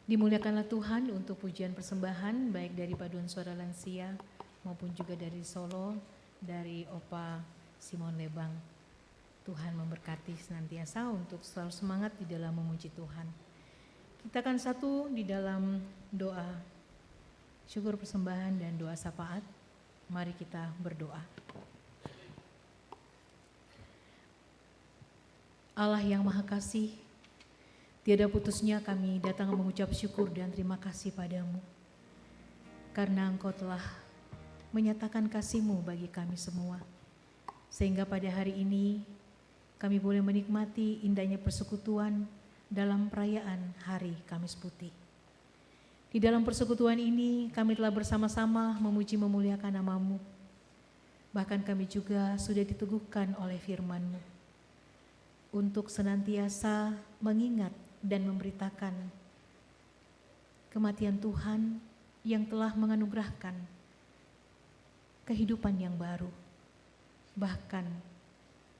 Dimuliakanlah Tuhan untuk pujian persembahan baik dari paduan suara lansia maupun juga dari solo dari Opa Simon Lebang. Tuhan memberkati senantiasa untuk selalu semangat di dalam memuji Tuhan. Kita akan satu di dalam doa syukur persembahan dan doa syafaat. Mari kita berdoa. Allah yang Maha Kasih, tiada putusnya kami datang mengucap syukur dan terima kasih padamu, karena Engkau telah menyatakan kasih-Mu bagi kami semua, sehingga pada hari ini kami boleh menikmati indahnya persekutuan dalam perayaan Hari Kamis Putih. Di dalam persekutuan ini kami telah bersama-sama memuji memuliakan nama-Mu. Bahkan kami juga sudah diteguhkan oleh firman-Mu untuk senantiasa mengingat dan memberitakan kematian Tuhan yang telah menganugerahkan kehidupan yang baru, bahkan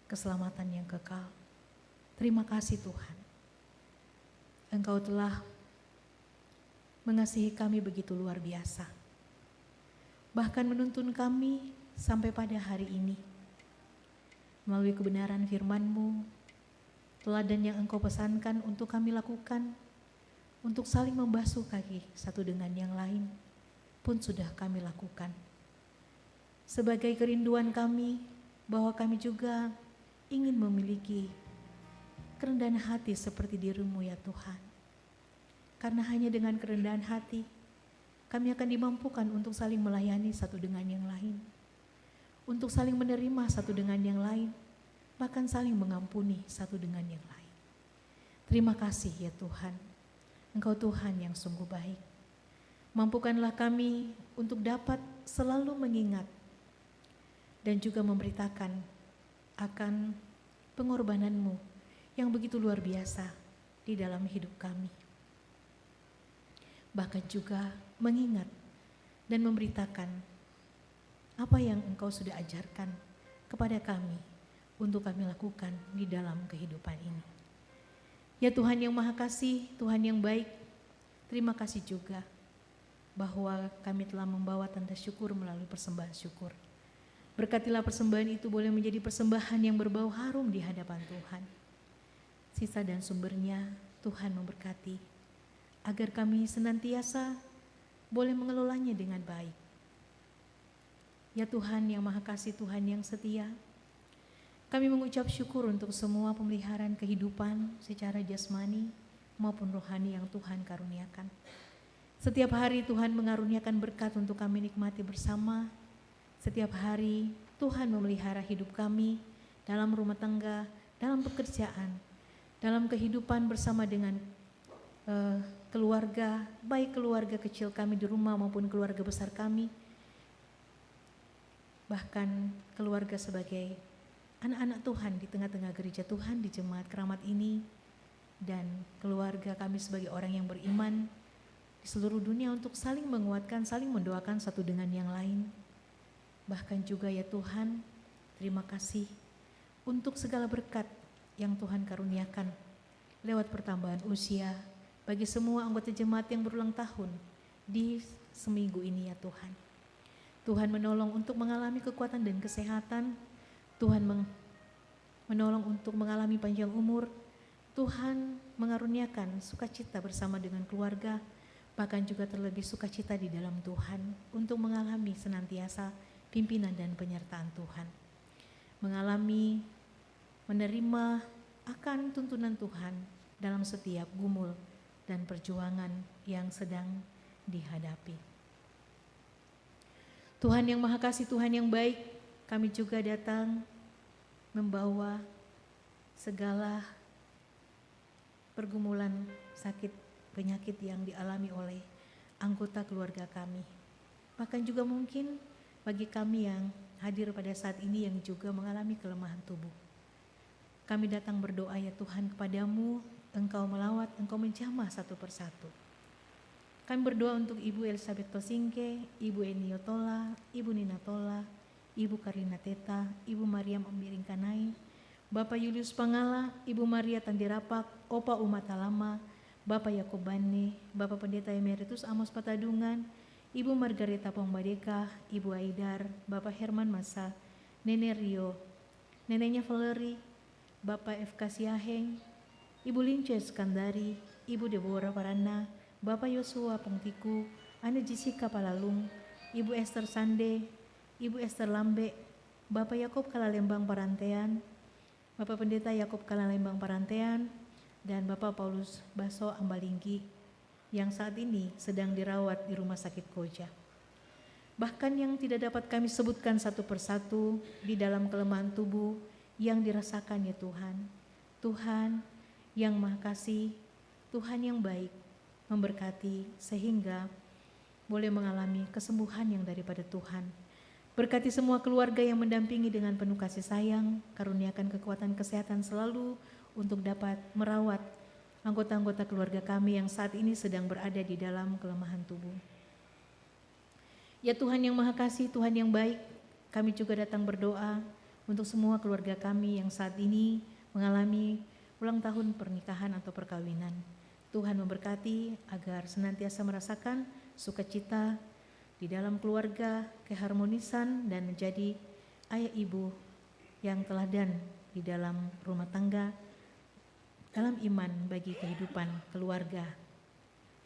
keselamatan yang kekal. Terima kasih Tuhan. Engkau telah mengasihi kami begitu luar biasa, bahkan menuntun kami sampai pada hari ini. Melalui kebenaran firman-Mu, teladan yang Engkau pesankan untuk kami lakukan, untuk saling membasuh kaki satu dengan yang lain, pun sudah kami lakukan. Sebagai kerinduan kami, bahwa kami juga ingin memiliki kerendahan hati seperti diri-Mu ya Tuhan. Karena hanya dengan kerendahan hati, kami akan dimampukan untuk saling melayani satu dengan yang lain, untuk saling menerima satu dengan yang lain, bahkan saling mengampuni satu dengan yang lain. Terima kasih ya Tuhan, Engkau Tuhan yang sungguh baik. Mampukanlah kami untuk dapat selalu mengingat dan juga memberitakan akan pengorbanan-Mu yang begitu luar biasa di dalam hidup kami. Bahkan juga mengingat dan memberitakan apa yang Engkau sudah ajarkan kepada kami untuk kami lakukan di dalam kehidupan ini. Ya Tuhan yang Maha Kasih, Tuhan yang baik, terima kasih juga bahwa kami telah membawa tanda syukur melalui persembahan syukur. Berkatilah persembahan itu boleh menjadi persembahan yang berbau harum di hadapan Tuhan. Sisa dan sumbernya Tuhan memberkati, agar kami senantiasa boleh mengelolanya dengan baik. Ya Tuhan yang Maha Kasih, Tuhan yang setia, kami mengucap syukur untuk semua pemeliharaan kehidupan secara jasmani maupun rohani yang Tuhan karuniakan. Setiap hari Tuhan mengaruniakan berkat untuk kami nikmati bersama. Setiap hari Tuhan memelihara hidup kami dalam rumah tangga, dalam pekerjaan, dalam kehidupan bersama dengan keluarga, baik keluarga kecil kami di rumah maupun keluarga besar kami, bahkan keluarga sebagai anak-anak Tuhan di tengah-tengah gereja Tuhan di jemaat keramat ini, dan keluarga kami sebagai orang yang beriman di seluruh dunia untuk saling menguatkan, saling mendoakan satu dengan yang lain. Bahkan juga ya Tuhan, terima kasih untuk segala berkat yang Tuhan karuniakan lewat pertambahan usia bagi semua anggota jemaat yang berulang tahun di seminggu ini ya Tuhan. Tuhan menolong untuk mengalami kekuatan dan kesehatan. Tuhan menolong untuk mengalami panjang umur. Tuhan mengaruniakan sukacita bersama dengan keluarga, bahkan juga terlebih sukacita di dalam Tuhan untuk mengalami senantiasa pimpinan dan penyertaan Tuhan. Mengalami, menerima akan tuntunan Tuhan dalam setiap gumul dan perjuangan yang sedang dihadapi. Tuhan yang Maha Kasih, Tuhan yang baik, kami juga datang membawa segala pergumulan sakit penyakit yang dialami oleh anggota keluarga kami. Bahkan juga mungkin bagi kami yang hadir pada saat ini yang juga mengalami kelemahan tubuh. Kami datang berdoa ya Tuhan kepadamu, Engkau melawat, Engkau menjamah satu persatu. Kami berdoa untuk Ibu Elizabeth Tosingke, Ibu Eni Yotola, Ibu Nina Tola, Ibu Karina Teta, Ibu Mariam Ambiringkanai, Bapak Julius Pangala, Ibu Maria Tandirapak, Opa Umatalama, Bapak Yakobane, Bapak Pendeta Emeritus Amos Patadungan, Ibu Margareta Pongbadeka, Ibu Aidar, Bapak Herman Masa, Nenek Rio, Neneknya Valerie, Bapak FK Siaheng, Ibu Lince Skandari, Ibu Deborah Parana, Bapak Yosua Pengtiku, Ane Jessica Palalung, Ibu Esther Sande, Ibu Esther Lambe, Bapak Yakob Kalalembang Parantean, Bapak Pendeta Yakob Kalalembang Parantean, dan Bapak Paulus Baso Ambalinggi yang saat ini sedang dirawat di Rumah Sakit Koja. Bahkan yang tidak dapat kami sebutkan satu persatu di dalam kelemahan tubuh yang dirasakan ya Tuhan. Tuhan yang Maha Kasih, Tuhan yang baik, memberkati sehingga boleh mengalami kesembuhan yang daripada Tuhan. Berkati semua keluarga yang mendampingi dengan penuh kasih sayang, karuniakan kekuatan kesehatan selalu untuk dapat merawat anggota-anggota keluarga kami yang saat ini sedang berada di dalam kelemahan tubuh. Ya Tuhan yang Maha Kasih, Tuhan yang baik, kami juga datang berdoa untuk semua keluarga kami yang saat ini mengalami ulang tahun pernikahan atau perkawinan. Tuhan memberkati agar senantiasa merasakan sukacita di dalam keluarga, keharmonisan, dan menjadi ayah ibu yang teladan di dalam rumah tangga, dalam iman bagi kehidupan keluarga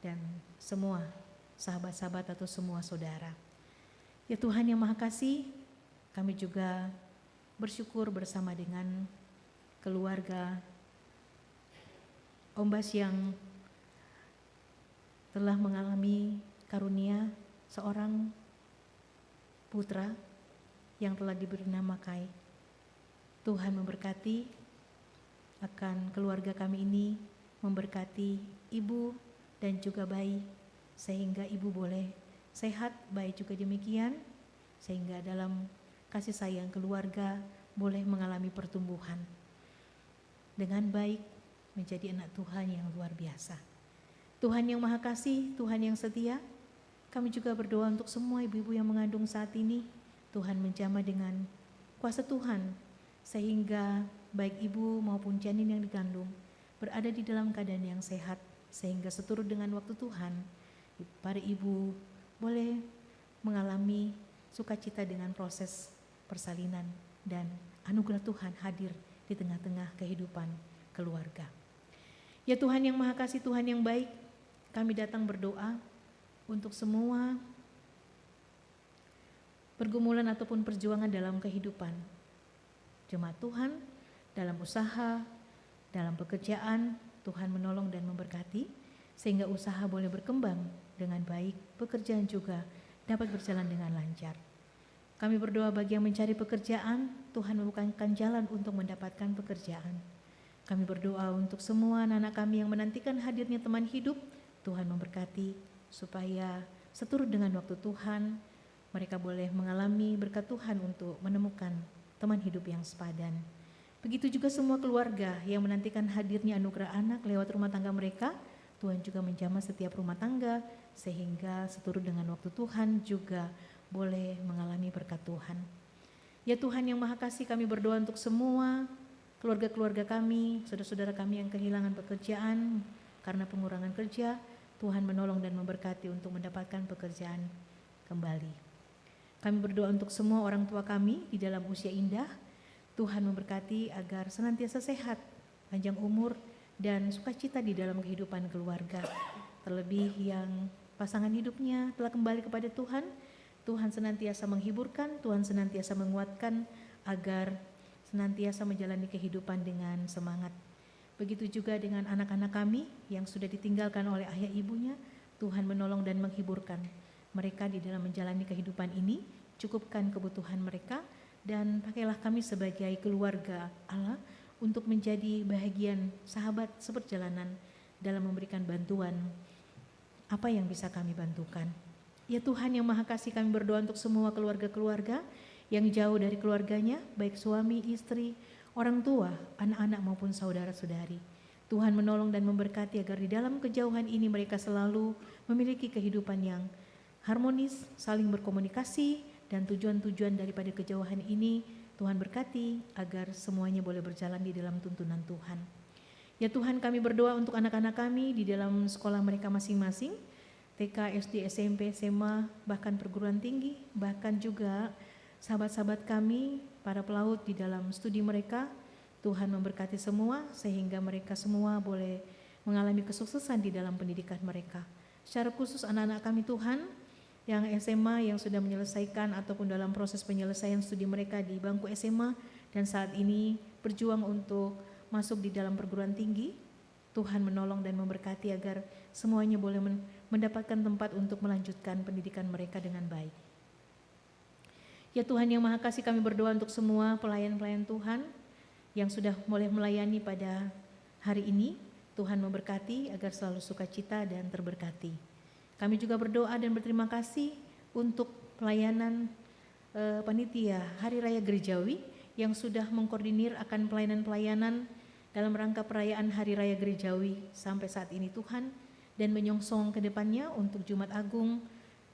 dan semua sahabat-sahabat atau semua saudara. Ya Tuhan yang Maha Kasih, kami juga bersyukur bersama dengan keluarga Om Bas yang telah mengalami karunia seorang putra yang telah diberi nama Kai. Tuhan memberkati akan keluarga kami ini, memberkati ibu dan juga bayi, sehingga ibu boleh sehat, bayi juga demikian, sehingga dalam kasih sayang keluarga boleh mengalami pertumbuhan dengan baik menjadi anak Tuhan yang luar biasa. Tuhan yang Maha Kasih, Tuhan yang setia, kami juga berdoa untuk semua ibu-ibu yang mengandung saat ini. Tuhan menjamah dengan kuasa Tuhan, sehingga baik ibu maupun janin yang dikandung berada di dalam keadaan yang sehat, sehingga seturut dengan waktu Tuhan, para ibu boleh mengalami sukacita dengan proses persalinan dan anugerah Tuhan hadir di tengah-tengah kehidupan keluarga. Ya Tuhan yang Maha Kasih, Tuhan yang baik, kami datang berdoa untuk semua pergumulan ataupun perjuangan dalam kehidupan jemaat Tuhan, dalam usaha, dalam pekerjaan. Tuhan menolong dan memberkati sehingga usaha boleh berkembang dengan baik, pekerjaan juga dapat berjalan dengan lancar. Kami berdoa bagi yang mencari pekerjaan, Tuhan membukakan jalan untuk mendapatkan pekerjaan. Kami berdoa untuk semua anak-anak kami yang menantikan hadirnya teman hidup, Tuhan memberkati supaya seturut dengan waktu Tuhan, mereka boleh mengalami berkat Tuhan untuk menemukan teman hidup yang sepadan. Begitu juga semua keluarga yang menantikan hadirnya anugerah anak lewat rumah tangga mereka, Tuhan juga menjamah setiap rumah tangga sehingga seturut dengan waktu Tuhan juga boleh mengalami berkat Tuhan. Ya Tuhan yang Maha Kasih, kami berdoa untuk semua keluarga-keluarga kami, saudara-saudara kami yang kehilangan pekerjaan karena pengurangan kerja. Tuhan menolong dan memberkati untuk mendapatkan pekerjaan kembali. Kami berdoa untuk semua orang tua kami di dalam usia indah. Tuhan memberkati agar senantiasa sehat, panjang umur, dan sukacita di dalam kehidupan keluarga. Terlebih yang pasangan hidupnya telah kembali kepada Tuhan, Tuhan senantiasa menghiburkan, Tuhan senantiasa menguatkan agar senantiasa menjalani kehidupan dengan semangat. Begitu juga dengan anak-anak kami yang sudah ditinggalkan oleh ayah ibunya, Tuhan menolong dan menghiburkan mereka di dalam menjalani kehidupan ini, cukupkan kebutuhan mereka, dan pakailah kami sebagai keluarga Allah untuk menjadi bahagian sahabat seperjalanan dalam memberikan bantuan apa yang bisa kami bantukan. Ya Tuhan yang Maha Kasih, kami berdoa untuk semua keluarga-keluarga yang jauh dari keluarganya, baik suami, istri, orang tua, anak-anak maupun saudara-saudari. Tuhan menolong dan memberkati agar di dalam kejauhan ini mereka selalu memiliki kehidupan yang harmonis, saling berkomunikasi, dan tujuan-tujuan daripada kejauhan ini Tuhan berkati agar semuanya boleh berjalan di dalam tuntunan Tuhan. Ya Tuhan, kami berdoa untuk anak-anak kami di dalam sekolah mereka masing-masing, TK, SD, SMP, SMA, bahkan perguruan tinggi, bahkan juga sahabat-sahabat kami, para pelaut di dalam studi mereka. Tuhan memberkati semua sehingga mereka semua boleh mengalami kesuksesan di dalam pendidikan mereka. Secara khusus anak-anak kami Tuhan, yang SMA yang sudah menyelesaikan ataupun dalam proses penyelesaian studi mereka di bangku SMA dan saat ini berjuang untuk masuk di dalam perguruan tinggi, Tuhan menolong dan memberkati agar semuanya boleh mendapatkan tempat untuk melanjutkan pendidikan mereka dengan baik. Ya Tuhan yang Maha Kasih, kami berdoa untuk semua pelayan-pelayan Tuhan yang sudah mulai melayani pada hari ini. Tuhan memberkati agar selalu sukacita dan terberkati. Kami juga berdoa dan berterima kasih untuk pelayanan panitia Hari Raya Gerejawi yang sudah mengkoordinir akan pelayanan-pelayanan dalam rangka perayaan Hari Raya Gerejawi sampai saat ini Tuhan, dan menyongsong ke depannya untuk Jumat Agung,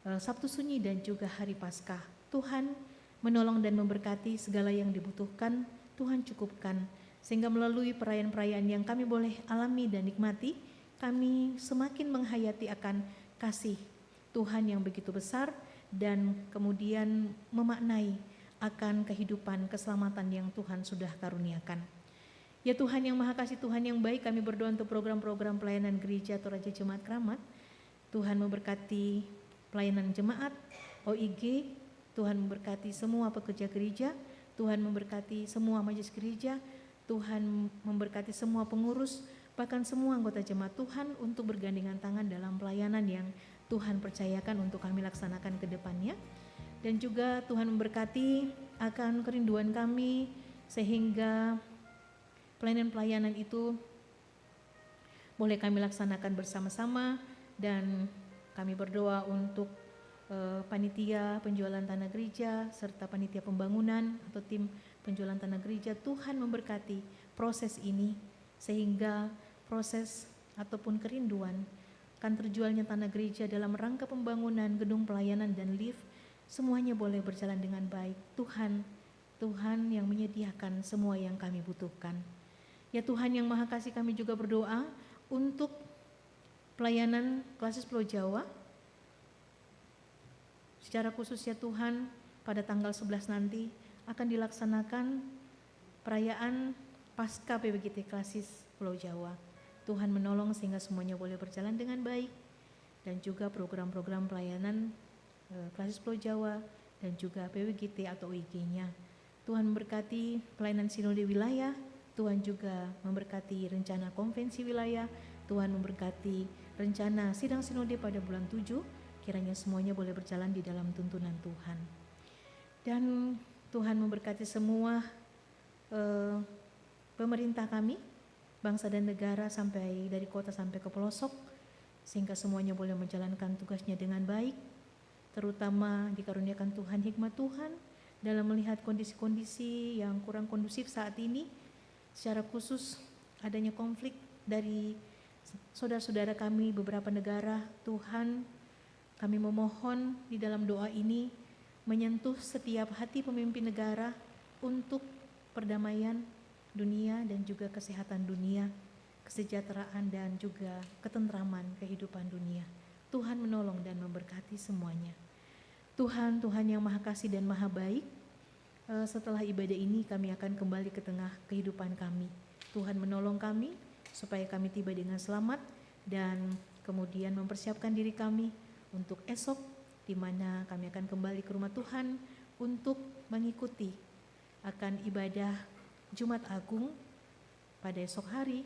Sabtu Sunyi dan juga Hari Paskah. Tuhan menolong dan memberkati segala yang dibutuhkan, Tuhan cukupkan, sehingga melalui perayaan-perayaan yang kami boleh alami dan nikmati, kami semakin menghayati akan kasih Tuhan yang begitu besar dan kemudian memaknai akan kehidupan keselamatan yang Tuhan sudah karuniakan. Ya Tuhan yang Maha Kasih, Tuhan yang baik, kami berdoa untuk program-program pelayanan gereja Toraja Jemaat Keramat. Tuhan memberkati pelayanan jemaat, OIG, Tuhan memberkati semua pekerja gereja, Tuhan memberkati semua majelis gereja, Tuhan memberkati semua pengurus, bahkan semua anggota jemaat Tuhan untuk bergandengan tangan dalam pelayanan yang Tuhan percayakan untuk kami laksanakan ke depannya. Dan juga Tuhan memberkati akan kerinduan kami sehingga pelayanan-pelayanan itu boleh kami laksanakan bersama-sama, dan kami berdoa untuk panitia penjualan tanah gereja serta panitia pembangunan atau tim penjualan tanah gereja. Tuhan memberkati proses ini sehingga proses ataupun kerinduan akan terjualnya tanah gereja dalam rangka pembangunan gedung pelayanan dan lift, semuanya boleh berjalan dengan baik. Tuhan yang menyediakan semua yang kami butuhkan. Ya Tuhan yang Maha Kasih, kami juga berdoa untuk pelayanan Klasis Pulau Jawa. Secara khusus ya Tuhan, pada tanggal 11 nanti akan dilaksanakan perayaan Pasca PBGT Klasis Pulau Jawa. Tuhan menolong sehingga semuanya boleh berjalan dengan baik, dan juga program-program pelayanan Klasis Pulau Jawa dan juga PBGT atau OIG-nya. Tuhan memberkati pelayanan sinode wilayah, Tuhan juga memberkati rencana konvensi wilayah, Tuhan memberkati rencana sidang sinode pada bulan 7, kiranya semuanya boleh berjalan di dalam tuntunan Tuhan. Dan Tuhan memberkati semua pemerintah kami, bangsa dan negara sampai dari kota sampai ke pelosok, sehingga semuanya boleh menjalankan tugasnya dengan baik, terutama dikaruniakan Tuhan hikmat Tuhan dalam melihat kondisi-kondisi yang kurang kondusif saat ini, secara khusus adanya konflik dari saudara-saudara kami beberapa negara. Tuhan, kami memohon di dalam doa ini menyentuh setiap hati pemimpin negara untuk perdamaian dunia dan juga kesehatan dunia, kesejahteraan dan juga ketentraman kehidupan dunia. Tuhan menolong dan memberkati semuanya. Tuhan yang Maha Kasih dan Maha Baik, setelah ibadah ini kami akan kembali ke tengah kehidupan kami. Tuhan menolong kami supaya kami tiba dengan selamat dan kemudian mempersiapkan diri kami untuk esok, di mana kami akan kembali ke rumah Tuhan untuk mengikuti akan ibadah Jumat Agung pada esok hari,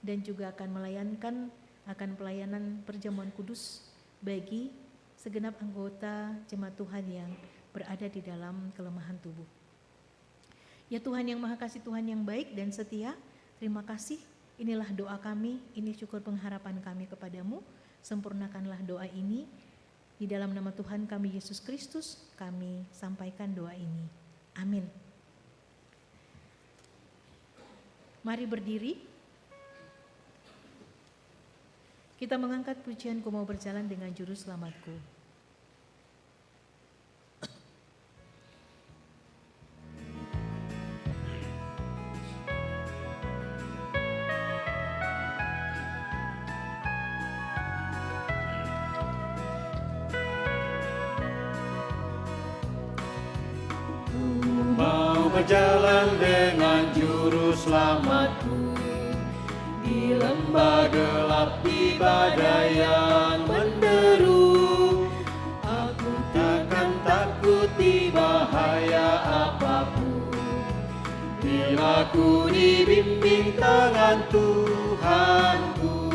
dan juga akan melayankan akan pelayanan perjamuan kudus bagi segenap anggota jemaat Tuhan yang berada di dalam kelemahan tubuh. Ya Tuhan yang Maha Kasih, Tuhan yang baik dan setia, terima kasih. Inilah doa kami, ini syukur pengharapan kami kepadamu. Sempurnakanlah doa ini. Di dalam nama Tuhan kami Yesus Kristus, kami sampaikan doa ini. Amin. Mari berdiri. Kita mengangkat pujian Ku Mau Berjalan dengan juru selamatku. Berjalan dengan juru selamatku Di lembah lembah gelap di badai yang menderu. Aku takkan takuti bahaya apapun, bila ku dibimbing tangan Tuhanku.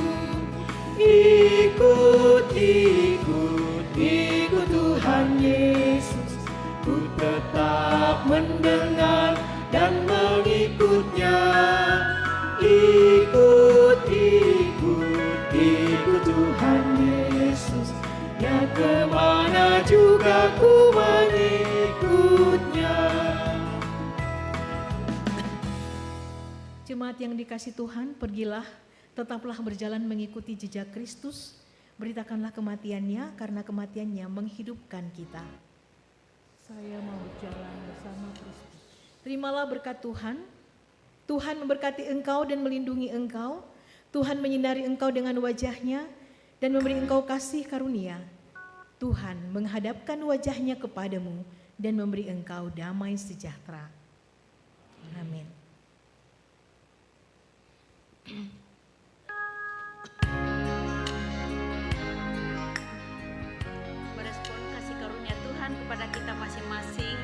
Ikut, ikut, ikut Tuhan Yesus, ku tetap mendengar dan mengikutnya. Ikut, ikut, ikut Tuhan Yesus, ya kemana juga ku mengikutnya. Jemaat yang dikasih Tuhan, pergilah, tetaplah berjalan mengikuti jejak Kristus, beritakanlah kematiannya karena kematiannya menghidupkan kita. Saya mau berjalan bersama Kristus. Terimalah berkat Tuhan. Tuhan memberkati engkau dan melindungi engkau. Tuhan menyinari engkau dengan wajah-Nya dan memberi engkau kasih karunia. Tuhan menghadapkan wajah-Nya kepadamu dan memberi engkau damai sejahtera. Amin. Merespon kasih karunia Tuhan kepada kita masing-masing,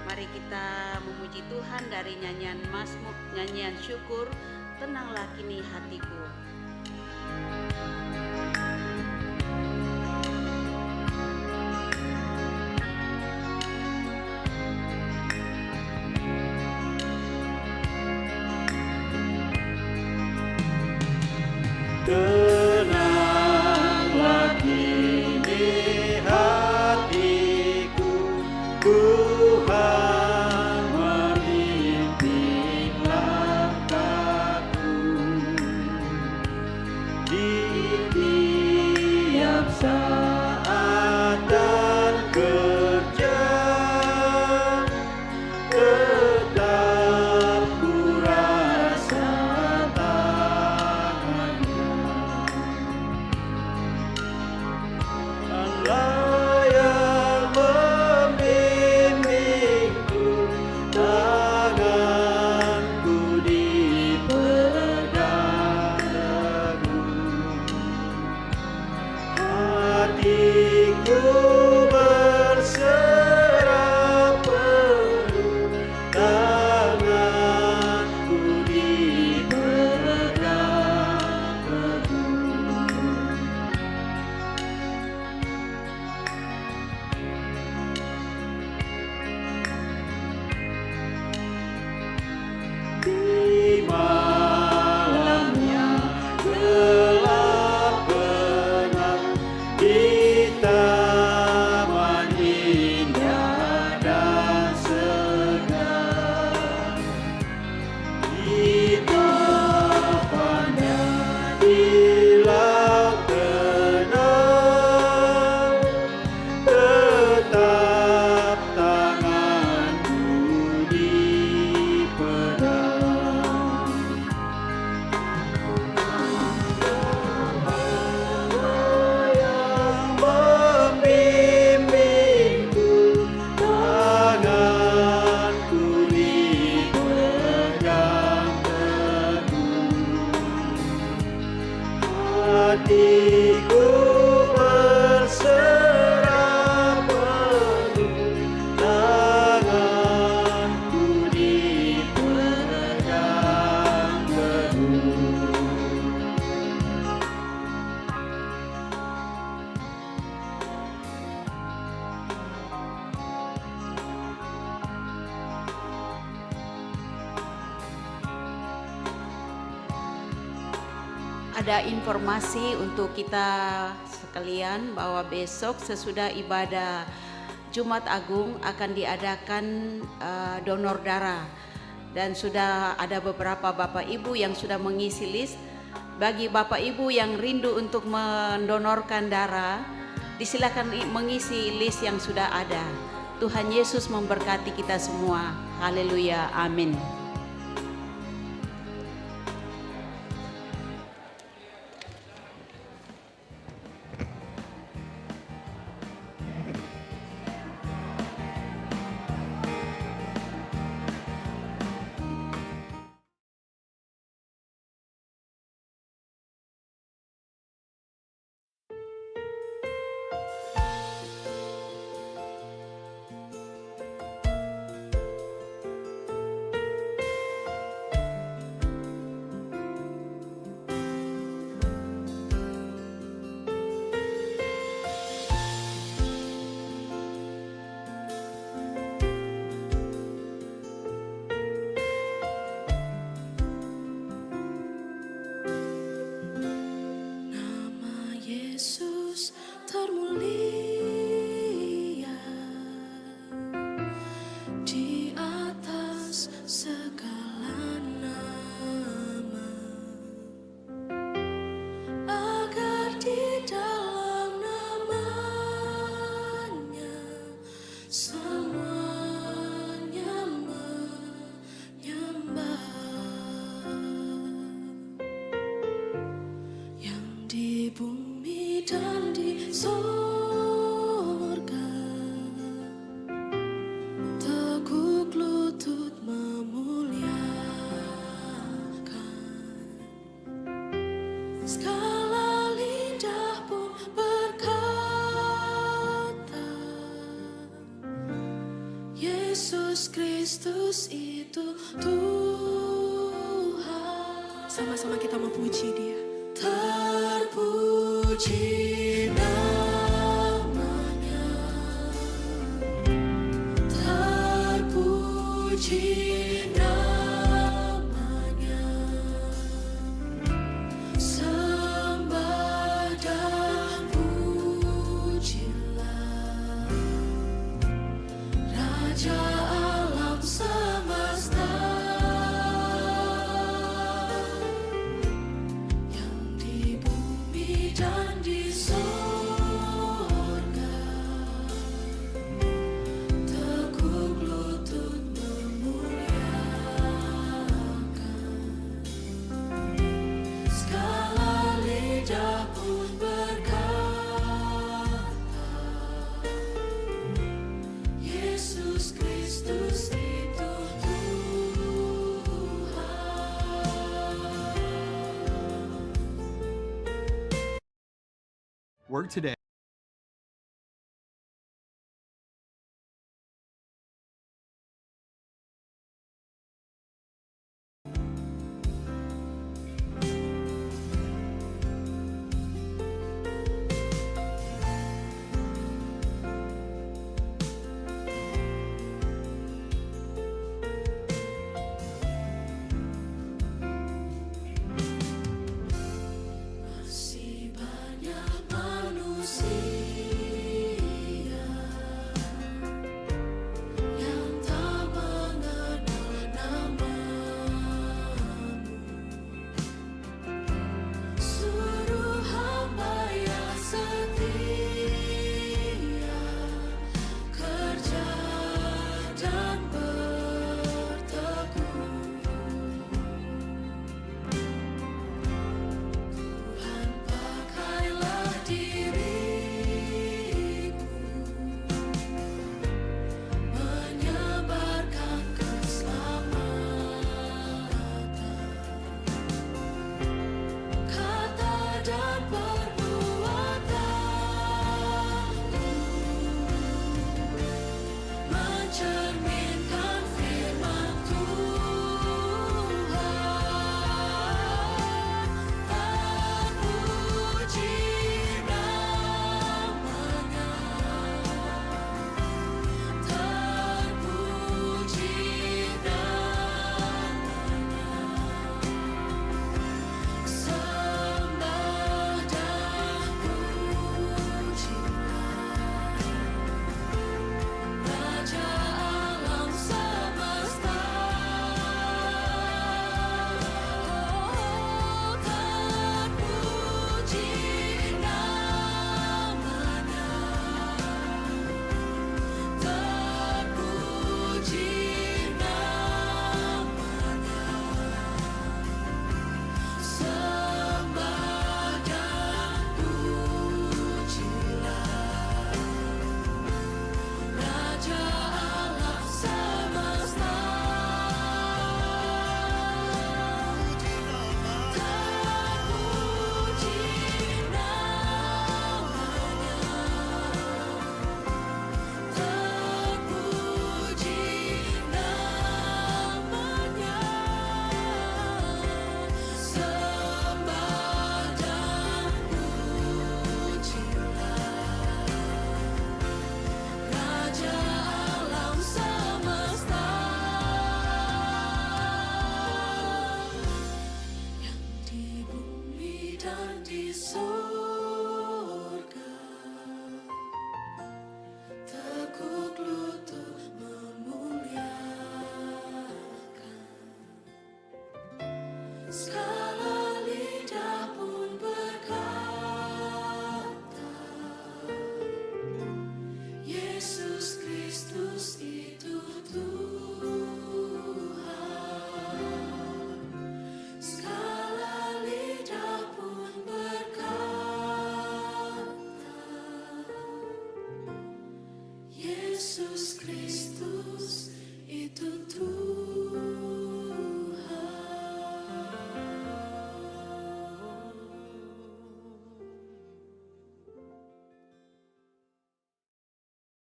mari kita memuji Tuhan dari nyanyian mazmur, nyanyian syukur, tenanglah kini hatiku. Tenanglah kini hatiku, Tuhan memimpin langkahku. Di tiap saat dan kerja, tetap ku rasa Allah yang membimbingku, tanganku dipegang teguh. Hatiku berserah penuh, tanganku dipegang teguh. Di malam yang gelap gelap, di taman indah dan segar, di topannya di laut tenang, tetap tanganku dipegang. Allah yang membimbingku, tanganku dipegang teguh. Hatiku berserah penuh, tanganku dipegang teguh. Ada informasi untuk kita sekalian bahwa besok sesudah ibadah Jumat Agung akan diadakan donor darah, dan sudah ada beberapa Bapak Ibu yang sudah mengisi list. Bagi Bapak Ibu yang rindu untuk mendonorkan darah, disilakan mengisi list yang sudah ada. Tuhan Yesus memberkati kita semua. Haleluya, amin. Yesus termulia di atas segala nama, agar di dalam namanya semuanya menyembah. Yang di bumi dan di sorga teguk lutut memuliakan. Segala lidah pun berkata, Yesus Kristus itu Tuhan. Sama-sama kita memuji Dia. Terpuji namanya, terpuji namanya, sembah dan pujilah Raja alam semesta. Dan di sorga teguk lutut memuliakan. Segala lidah pun berkata, Yesus Kristus itu Work today.